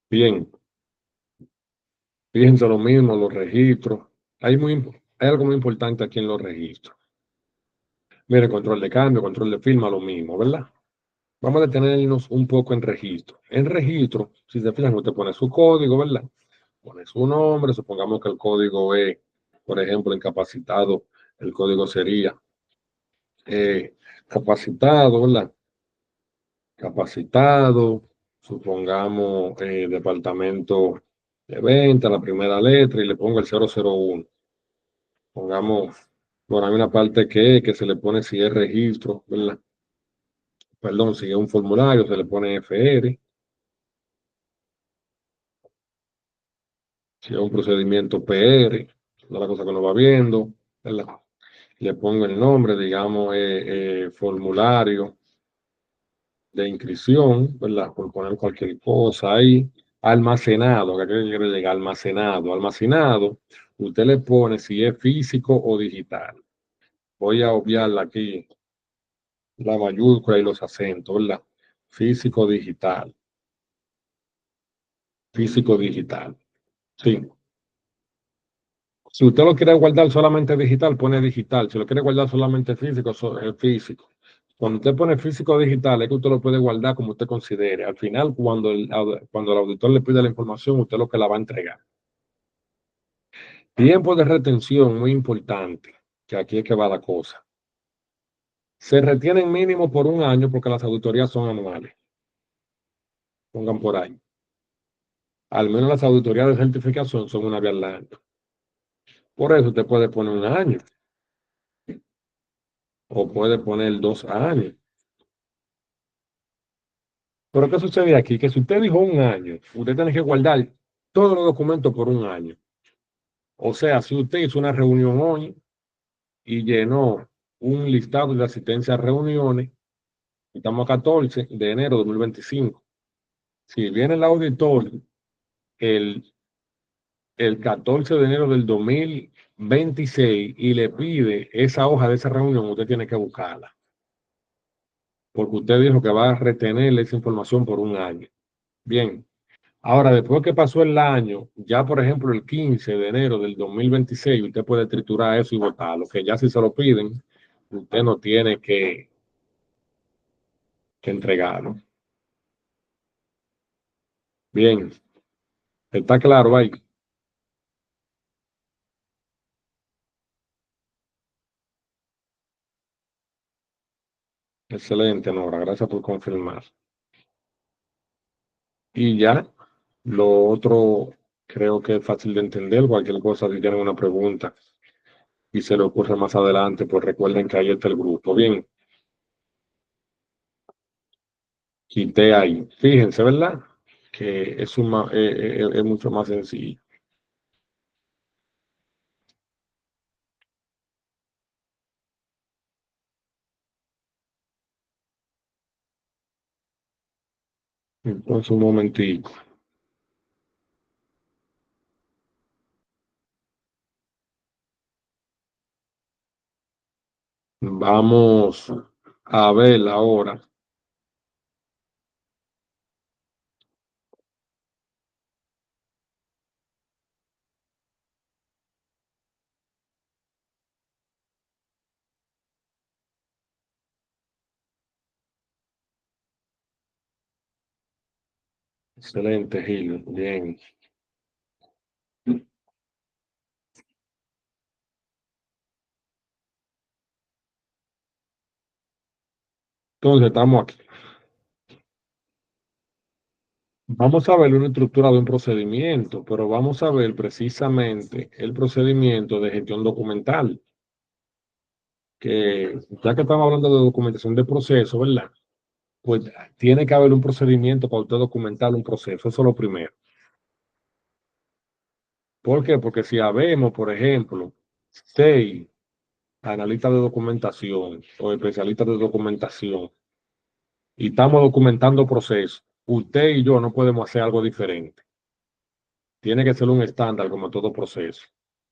Bien, fíjense lo mismo, los registros. Hay algo muy importante aquí en los registros. Mire, control de cambio, control de firma, lo mismo, ¿verdad? Vamos a detenernos un poco en registro. En registro, si se fijan, usted pone su código, ¿verdad? Pone su nombre, supongamos que el código es, por ejemplo, incapacitado, el código sería capacitado, ¿verdad? Capacitado, supongamos departamento de venta, la primera letra, y le pongo el 001. Pongamos, bueno, hay una parte que se le pone si es registro, ¿verdad? Perdón, si es un formulario, se le pone FR, si es un procedimiento PR, una la cosa que uno va viendo, ¿verdad? Le pongo el nombre, digamos, formulario de inscripción, ¿verdad? Por poner cualquier cosa ahí. Almacenado, ¿a qué quiere llegar? Almacenado. Almacenado, usted le pone si es físico o digital. Voy a obviar aquí la mayúscula y los acentos, ¿verdad? Físico digital. Físico digital. Sí. Si usted lo quiere guardar solamente digital, pone digital. Si lo quiere guardar solamente físico, físico. Cuando usted pone físico o digital, es que usted lo puede guardar como usted considere. Al final, cuando el auditor le pide la información, usted lo que la va a entregar. Tiempo de retención, muy importante, que aquí es que va la cosa. Se retienen mínimo por un año porque las auditorías son anuales. Pongan por ahí. Al menos las auditorías de certificación son una vez al año. Por eso usted puede poner un año o puede poner 2 años. Pero ¿qué sucede aquí? Que si usted dijo un año, usted tiene que guardar todos los documentos por un año. O sea, si usted hizo una reunión hoy y llenó un listado de asistencia a reuniones, estamos a 14 de enero de 2025. Si viene el auditor el, el 14 de enero del 2026 y le pide esa hoja de esa reunión, usted tiene que buscarla. Porque usted dijo que va a retener esa información por un año. Bien. Ahora, después que pasó el año, ya por ejemplo el 15 de enero del 2026, usted puede triturar eso y votarlo, que ya si se lo piden, usted no tiene que entregarlo. Bien, está claro ahí. Excelente, Nora, gracias por confirmar. Y ya, lo otro creo que es fácil de entender. Cualquier cosa, si tienen una pregunta y se le ocurre más adelante, pues recuerden que ahí está el grupo. Bien, quité ahí. Fíjense, ¿verdad? Que es mucho más sencillo. Entonces, un momentito. Vamos a ver ahora. Excelente, Gil. Bien. Entonces, estamos aquí. Vamos a ver una estructura de un procedimiento, pero vamos a ver precisamente el procedimiento de gestión documental, que ya que estamos hablando de documentación de proceso, ¿verdad? Pues tiene que haber un procedimiento para usted documentar un proceso. Eso es lo primero. ¿Por qué? Porque si habemos, por ejemplo, 6 analistas de documentación o especialistas de documentación y estamos documentando procesos, usted y yo no podemos hacer algo diferente. Tiene que ser un estándar como todo proceso.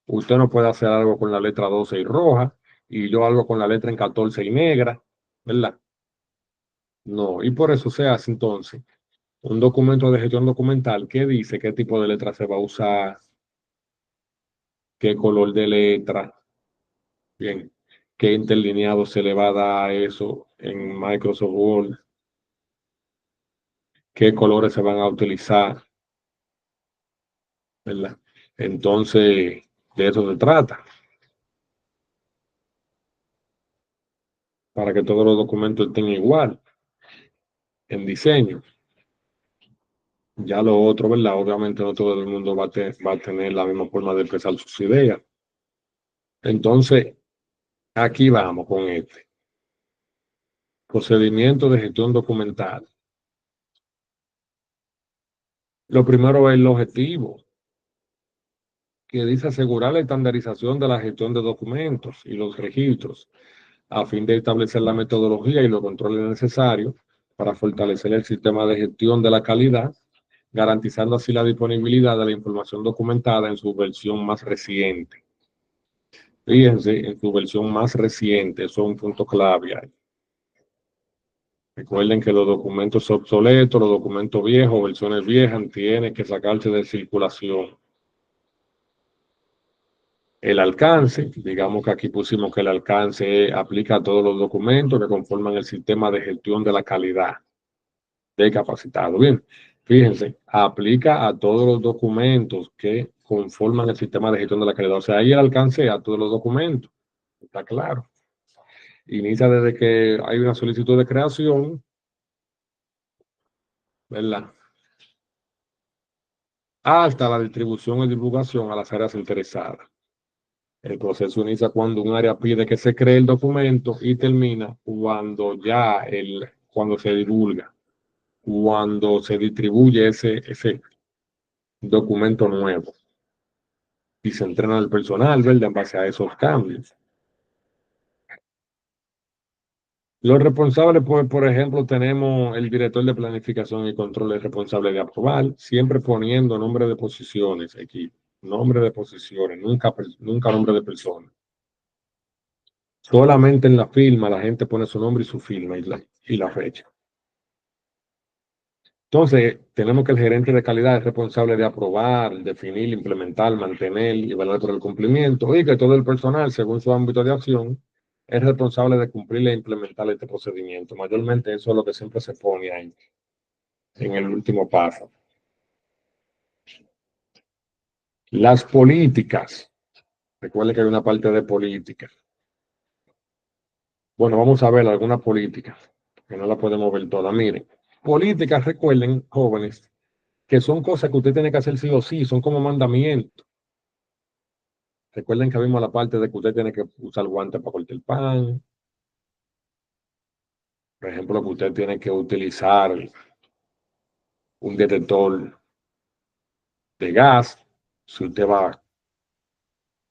Usted no puede hacer algo con la letra 12 y roja y yo algo con la letra en 14 y negra, ¿verdad? No, y por eso se hace entonces un documento de gestión documental que dice qué tipo de letra se va a usar, qué color de letra, bien, qué interlineado se le va a dar a eso en Microsoft Word, qué colores se van a utilizar, ¿verdad? Entonces, de eso se trata, para que todos los documentos estén igual en diseño. Ya lo otro, ¿verdad? Obviamente no todo el mundo va a tener la misma forma de expresar sus ideas. Entonces, aquí vamos con este procedimiento de gestión documental. Lo primero es el objetivo, que dice asegurar la estandarización de la gestión de documentos y los registros, a fin de establecer la metodología y los controles necesarios para fortalecer el sistema de gestión de la calidad, garantizando así la disponibilidad de la información documentada en su versión más reciente. Fíjense, en su versión más reciente, eso es un punto clave ahí. Recuerden que los documentos obsoletos, los documentos viejos, versiones viejas, tienen que sacarse de circulación. El alcance, digamos que aquí pusimos que el alcance aplica a todos los documentos que conforman el sistema de gestión de la calidad de capacitado. Bien, fíjense, aplica a todos los documentos que conforman el sistema de gestión de la calidad. O sea, ahí el alcance a todos los documentos. Está claro. Inicia desde que hay una solicitud de creación, ¿verdad? Hasta la distribución y divulgación a las áreas interesadas. El proceso inicia cuando un área pide que se cree el documento y termina cuando se divulga, cuando se distribuye ese documento nuevo y se entrena al personal, ¿verdad? En base a esos cambios. Los responsables, pues, por ejemplo, tenemos el director de planificación y control es responsable de aprobar, siempre poniendo nombre de posiciones aquí, nombre de posiciones, nunca nombre de personas. Solamente en la firma la gente pone su nombre y su firma y la fecha. Entonces, tenemos que el gerente de calidad es responsable de aprobar, definir, implementar, mantener y velar por el cumplimiento y que todo el personal, según su ámbito de acción, es responsable de cumplir e implementar este procedimiento. Mayormente eso es lo que siempre se pone ahí, en el último paso. Las políticas. Recuerde que hay una parte de política. Bueno, vamos a ver alguna política, que no la podemos ver toda. Miren, políticas, recuerden, jóvenes, que son cosas que usted tiene que hacer sí o sí, son como mandamientos. Recuerden que vimos la parte de que usted tiene que usar guantes para cortar el pan. Por ejemplo, que usted tiene que utilizar un detector de gas si usted va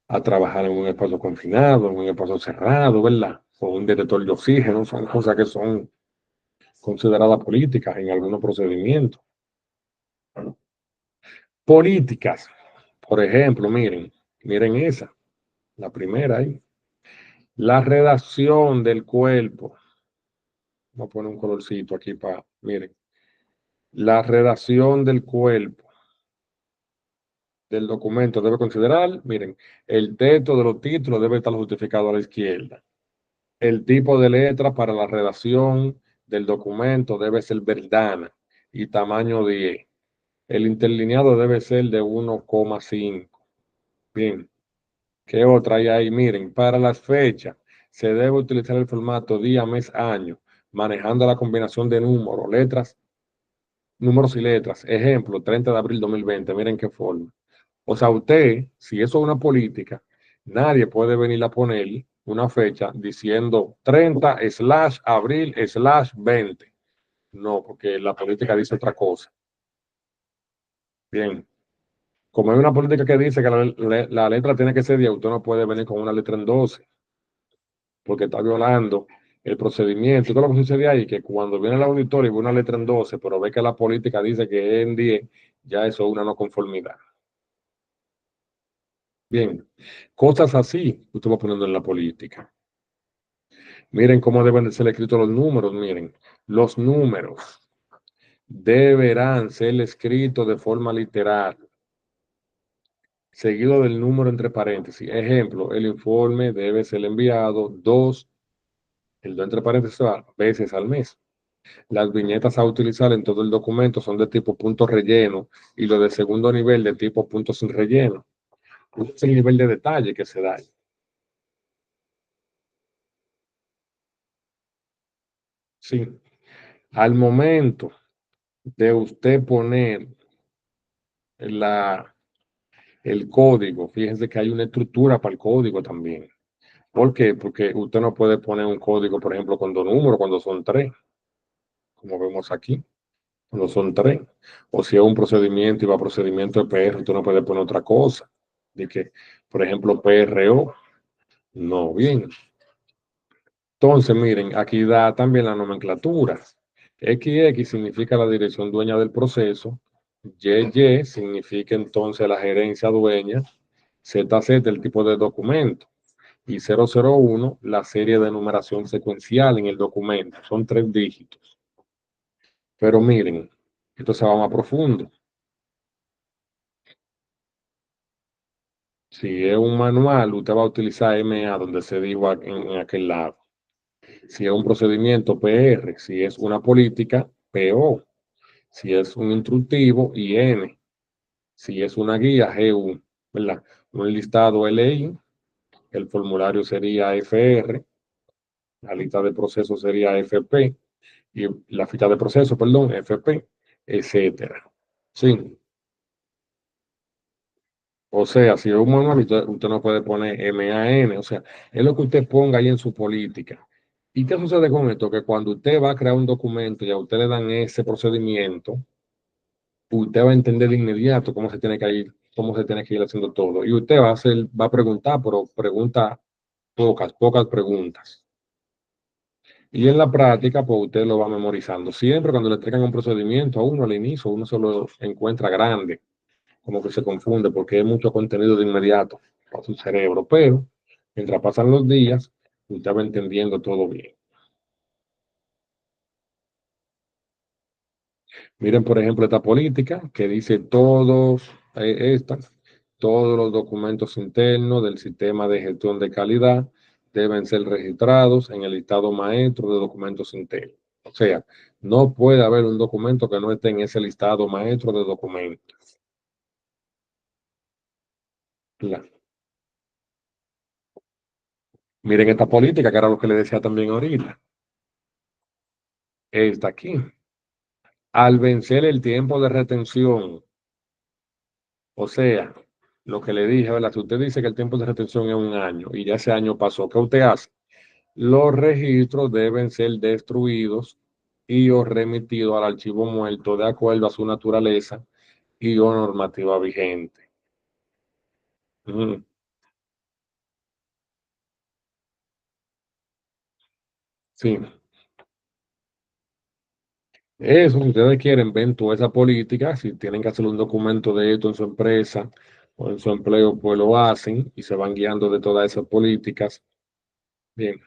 a trabajar en un espacio confinado, en un espacio cerrado, ¿verdad? O un detector de oxígeno, son cosas que son consideradas políticas en algunos procedimientos. Políticas, por ejemplo, miren esa, la primera ahí. La redacción del cuerpo. Vamos a poner un colorcito aquí miren. La redacción del cuerpo del documento debe considerar, miren, el texto de los títulos debe estar justificado a la izquierda. El tipo de letra para la redacción del documento debe ser verdana y tamaño 10. El interlineado debe ser de 1,5. Bien, ¿qué otra hay ahí? Miren, para las fechas se debe utilizar el formato día, mes, año, manejando la combinación de números y letras. Ejemplo, 30 de abril 2020. Miren qué forma. O sea, usted, si eso es una política, nadie puede venir a poner una fecha diciendo 30/abril/20. No, porque la política dice otra cosa. Bien, como hay una política que dice que la letra tiene que ser 10, usted no puede venir con una letra en 12, porque está violando el procedimiento. Y todo lo que sucede ahí, que cuando viene el auditorio y ve una letra en 12, pero ve que la política dice que es en 10, ya eso es una no conformidad. Bien, cosas así usted va poniendo en la política. Miren cómo deben de ser escritos los números, miren. Los números deberán ser escritos de forma literal, seguido del número entre paréntesis. Ejemplo, el informe debe ser enviado el 2 entre paréntesis, veces al mes. Las viñetas a utilizar en todo el documento son de tipo punto relleno y los de segundo nivel de tipo punto sin relleno. Ese es el nivel de detalle que se da ahí. Sí, al momento de usted poner la, el código, fíjense que hay una estructura para el código también. ¿Por qué? Porque usted no puede poner un código, por ejemplo, con dos números, cuando son tres, como vemos aquí, cuando son tres. O si es un procedimiento y va a procedimiento de PR, usted no puede poner otra cosa. De que, por ejemplo, PRO, no, bien. Entonces, miren, aquí da también la nomenclatura. XX significa la dirección dueña del proceso. YY significa entonces la gerencia dueña. ZZ el tipo de documento. Y 001 la serie de numeración secuencial en el documento. Son 3 dígitos. Pero miren, esto se va más profundo. Si es un manual, usted va a utilizar MA donde se dijo en aquel lado. Si es un procedimiento, PR. Si es una política, PO. Si es un instructivo, IN. Si es una guía, GU. ¿Verdad? Un listado, LI. El formulario sería FR. La lista de proceso sería FP. Y la ficha de proceso, perdón, FP, etcétera. Sí. O sea, si es un manual, usted no puede poner MAN, o sea, es lo que usted ponga ahí en su política. ¿Y qué sucede con esto? Que cuando usted va a crear un documento y a usted le dan ese procedimiento, usted va a entender de inmediato cómo se tiene que ir haciendo todo. Y usted va a preguntar, pero pregunta pocas preguntas. Y en la práctica, pues usted lo va memorizando. Siempre cuando le traigan un procedimiento a uno al inicio, uno se lo encuentra grande, como que se confunde porque hay mucho contenido de inmediato para su cerebro, pero mientras pasan los días, usted va entendiendo todo bien. Miren, por ejemplo, esta política que dice todos los documentos internos del sistema de gestión de calidad deben ser registrados en el listado maestro de documentos internos. O sea, no puede haber un documento que no esté en ese listado maestro de documentos. La- Miren esta política, que era lo que le decía también ahorita. Está aquí. Al vencer el tiempo de retención, o sea, lo que le dije, ¿verdad? Si usted dice que el tiempo de retención es un año y ya ese año pasó, ¿qué usted hace? Los registros deben ser destruidos y o remitidos al archivo muerto de acuerdo a su naturaleza y o normativa vigente. Ujú. Sí, eso, si ustedes quieren, ven toda esa política, si tienen que hacer un documento de esto en su empresa o en su empleo, pues lo hacen y se van guiando de todas esas políticas. Bien,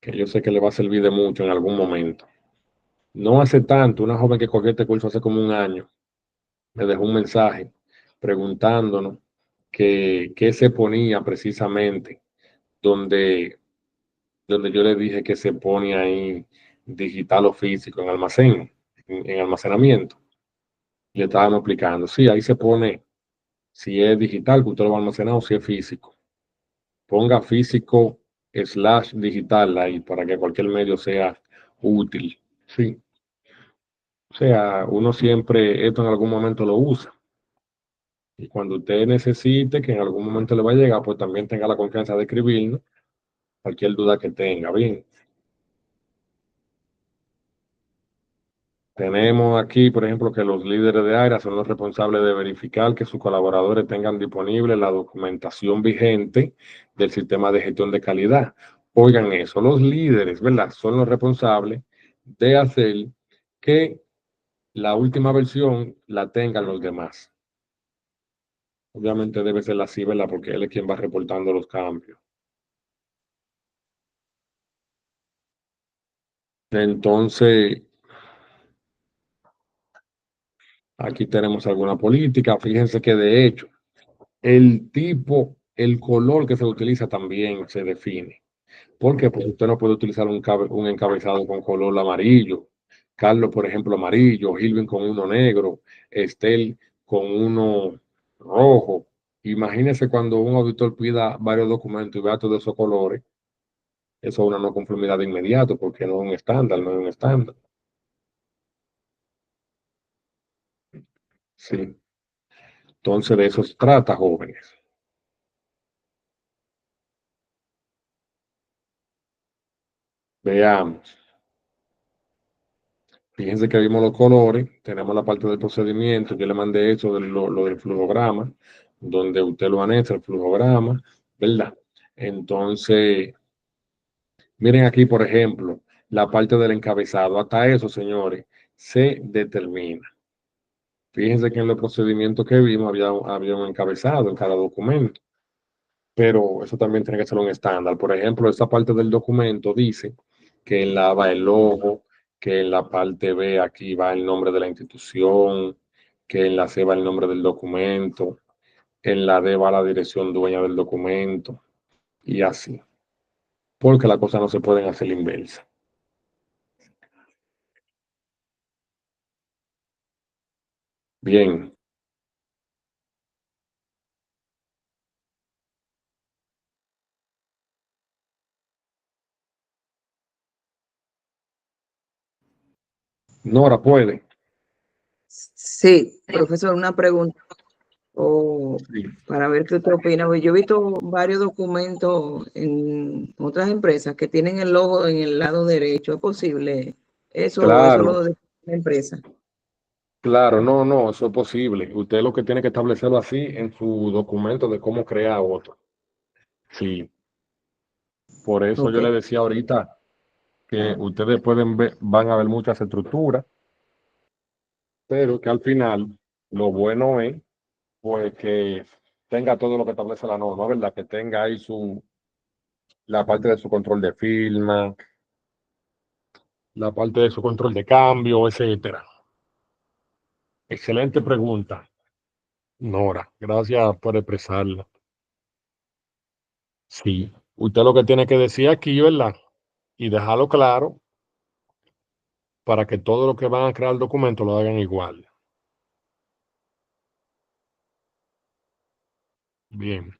que yo sé que le va a servir de mucho en algún momento. No hace tanto, una joven que cogió este curso hace como un año, me dejó un mensaje preguntándonos qué se ponía precisamente donde, donde yo le dije que se pone ahí digital o físico en almacén, en almacenamiento. Le estábamos explicando, sí, ahí se pone si es digital, que usted lo va a almacenar, o si es físico. Ponga físico slash digital ahí para que cualquier medio sea útil. Sí. O sea, uno siempre esto en algún momento lo usa. Y cuando usted necesite, que en algún momento le va a llegar, pues también tenga la confianza de escribirnos cualquier duda que tenga. Bien, tenemos aquí, por ejemplo, que los líderes de área son los responsables de verificar que sus colaboradores tengan disponible la documentación vigente del sistema de gestión de calidad. Oigan eso, los líderes, ¿verdad? Son los responsables de hacer que la última versión la tengan los demás. Obviamente debe ser así, ¿verdad? Porque él es quien va reportando los cambios. Entonces, aquí tenemos alguna política. Fíjense que de hecho, el color que se utiliza también se define. ¿Por qué? Pues usted no puede utilizar un encabezado con color amarillo. Carlos, por ejemplo, amarillo, Gilvin con uno negro, Estel con uno rojo. Imagínese cuando un auditor pida varios documentos y vea todos esos colores, eso es una no conformidad de inmediato porque no es un estándar, no es un estándar. Sí. Entonces de eso se trata, jóvenes. Veamos. Fíjense que vimos los colores, tenemos la parte del procedimiento, yo le mandé eso de lo del flujograma, donde usted lo anexa el flujograma, ¿verdad? Entonces, miren aquí, por ejemplo, la parte del encabezado. Hasta eso, señores, se determina. Fíjense que en los procedimientos que vimos había un encabezado en cada documento, pero eso también tiene que ser un estándar. Por ejemplo, esta parte del documento dice que en la A va el logo, que en la parte B aquí va el nombre de la institución, que en la C va el nombre del documento. en la D va la dirección dueña del documento y así, porque las cosas no se pueden hacer inversa. Bien, Nora puede. Sí, profesor, una pregunta o Sí. para ver qué usted opina. Yo he visto varios documentos en otras empresas que tienen el logo en el lado derecho. ¿Es posible eso Claro, lo de la empresa? claro, no, no, eso es posible. Usted lo que tiene que establecerlo así en su documento de cómo crear otro. Sí, por eso Ok, yo le decía ahorita que ustedes pueden ver, van a ver muchas estructuras, pero que al final lo bueno es pues que tenga todo lo que establece la norma, ¿verdad? Que tenga ahí la parte de su control de firma, la parte de su control de cambio, etcétera. Excelente pregunta, Nora. Gracias por expresarla. Sí, usted lo que tiene que decir aquí, ¿verdad? Y dejarlo claro para que todo lo que van a crear el documento lo hagan igual. Bien.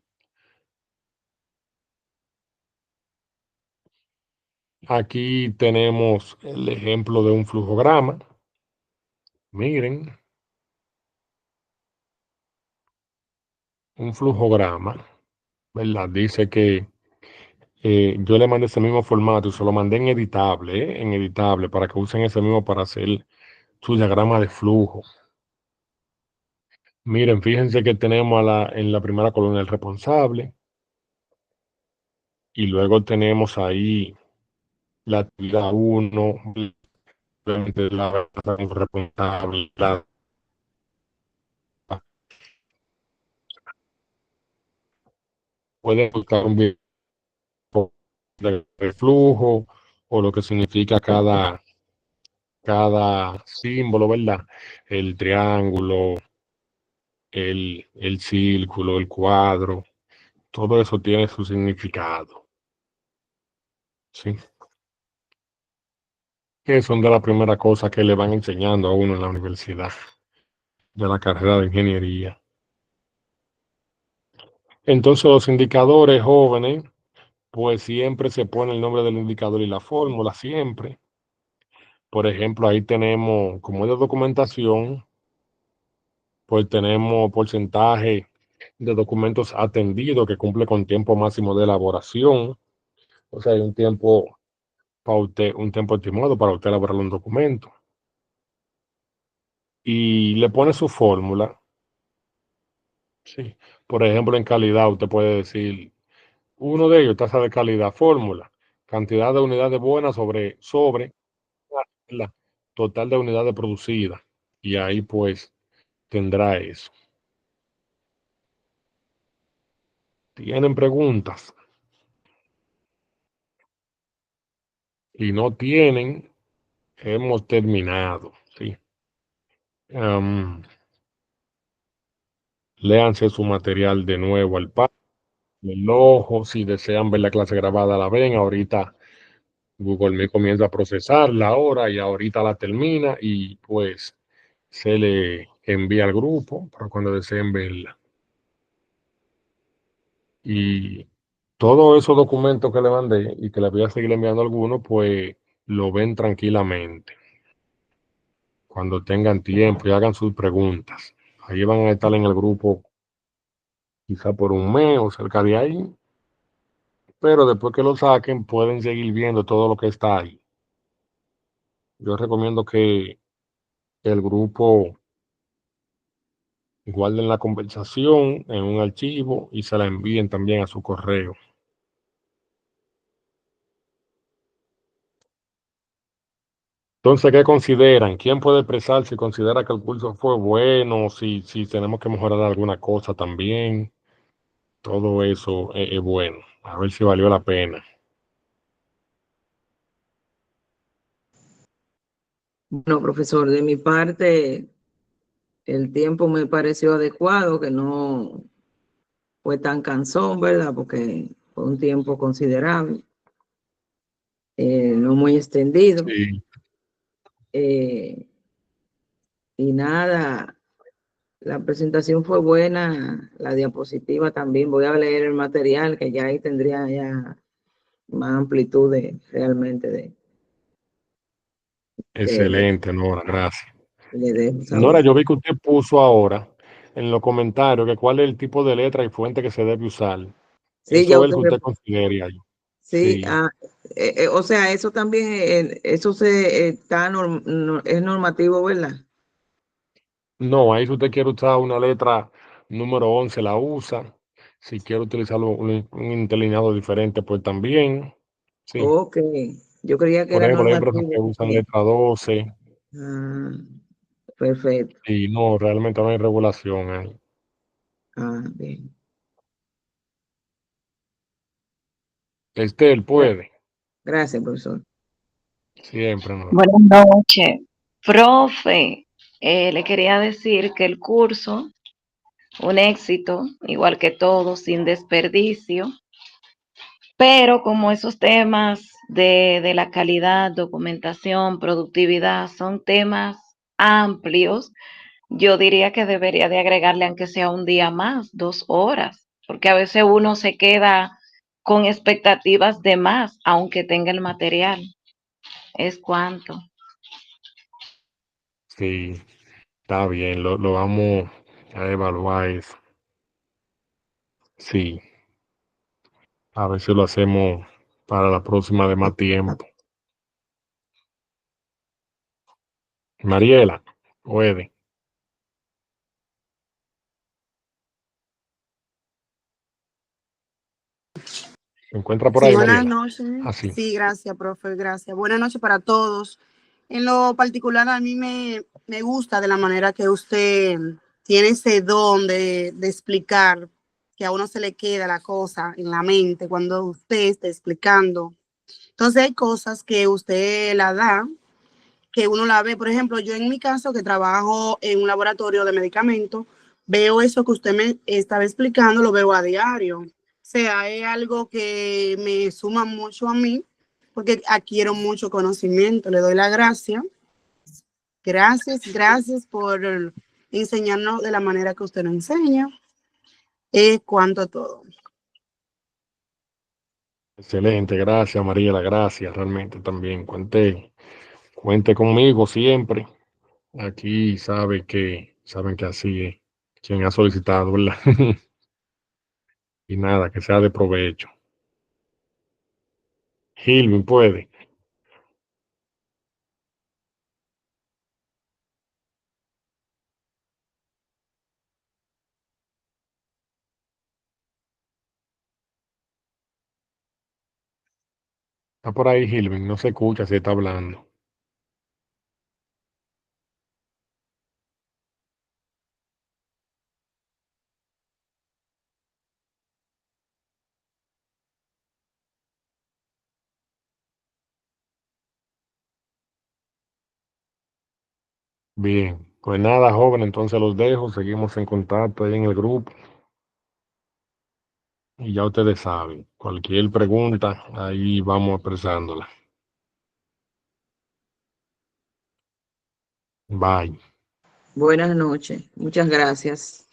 Aquí tenemos el ejemplo de un flujograma. Miren, un flujograma, ¿verdad? Dice que yo le mandé ese mismo formato y se lo mandé en editable, en editable, para que usen ese mismo para hacer su diagrama de flujo. Miren, fíjense que tenemos en la primera columna el responsable y luego tenemos ahí la actividad uno, la responsable, pueden buscar un video de flujo o lo que significa cada símbolo, ¿verdad? El triángulo, el círculo, el cuadro, todo eso tiene su significado, ¿sí? Que son de las primeras cosas que le van enseñando a uno en la universidad, de la carrera de ingeniería. Entonces los indicadores jóvenes, pues siempre se pone el nombre del indicador y la fórmula, siempre. Por ejemplo, ahí tenemos, como es de documentación, pues tenemos porcentaje de documentos atendidos que cumple con tiempo máximo de elaboración. O sea, hay un tiempo para usted, un tiempo estimado para usted elaborar un documento. Y le pone su fórmula. Sí. Por ejemplo, en calidad, usted puede decir, uno de ellos, tasa de calidad, fórmula, cantidad de unidades buenas sobre la total de unidades producidas. Y ahí pues tendrá eso. ¿Tienen preguntas? Y no tienen, hemos terminado. ¿Sí? Léanse su material de nuevo al par, el ojo, si desean ver la clase grabada la ven, ahorita Google me comienza a procesarla ahora y ahorita la termina y pues se le envía al grupo para cuando deseen verla. Y todos esos documentos que le mandé y que le voy a seguir enviando algunos, pues lo ven tranquilamente cuando tengan tiempo y hagan sus preguntas. Ahí van a estar en el grupo quizá por un mes o cerca de ahí, pero después que lo saquen pueden seguir viendo todo lo que está ahí. Yo recomiendo que el grupo guarden la conversación en un archivo y se la envíen también a su correo. Entonces, ¿qué consideran? ¿Quién puede expresar si considera que el curso fue bueno, si tenemos que mejorar alguna cosa también? Todo eso es bueno. A ver si valió la pena. bueno, profesor, de mi parte, el tiempo me pareció adecuado, que no fue tan cansón, ¿verdad? Porque fue un tiempo considerable, no muy extendido. Sí, Y nada, la presentación fue buena, la diapositiva también. Voy a leer el material, que ya ahí tendría ya más amplitud realmente de excelente, Nora, gracias. le dejo Nora, saber. yo vi que usted puso ahora en los comentarios que cuál es el tipo de letra y fuente que se debe usar. Sí, ya Eso es el usted, que usted considere ahí. sí, Sí. o sea, eso también, eso es normativo, ¿verdad? No, ahí si usted quiere usar una letra número 11 la usa. Si quiere utilizar un interlineado diferente, pues también. Sí. Ok, yo creía que Por era ejemplo, hay empresas normativo. que usan letra 12 Ah, perfecto. y no, realmente no hay regulación ahí. Bien. Estel Gra- puede, Gracias, profesor. siempre, no. Buenas noches. Profe, le quería decir que el curso, un éxito, igual que todo, sin desperdicio, pero como esos temas de la calidad, documentación, productividad, son temas amplios, yo diría que debería de agregarle aunque sea un día más, 2 horas, porque a veces uno se queda con expectativas de más, aunque tenga el material. ¿Es cuánto? Sí, está bien, lo vamos a evaluar eso. Sí, a ver si lo hacemos para la próxima de más tiempo. Mariela, puede. ¿Se encuentra por Sí, ahí, buenas Mariela? noches. Así. Sí, gracias, profe, gracias. Buenas noches para todos. En lo particular, a mí me gusta de la manera que usted tiene ese don de explicar, que a uno se le queda la cosa en la mente cuando usted está explicando. Entonces, hay cosas que usted la da, que uno la ve. Por ejemplo, yo en mi caso, que trabajo en un laboratorio de medicamentos, veo eso que usted me estaba explicando, lo veo a diario. O sea, es algo que me suma mucho a mí, porque adquiero mucho conocimiento. Le doy la gracia. Gracias, gracias por enseñarnos de la manera que usted nos enseña. Es cuanto a todo. Excelente, gracias, Mariela, gracias, realmente también. Cuente conmigo siempre. Aquí saben que así es. Quien ha solicitado, ¿verdad? Y nada, que sea de provecho. Hilvin puede. Está por ahí, Hilvin, no se escucha si está hablando. Bien, pues nada, joven, entonces los dejo, seguimos en contacto ahí en el grupo y ya ustedes saben, cualquier pregunta, ahí vamos expresándola. Bye. Buenas noches. Muchas gracias.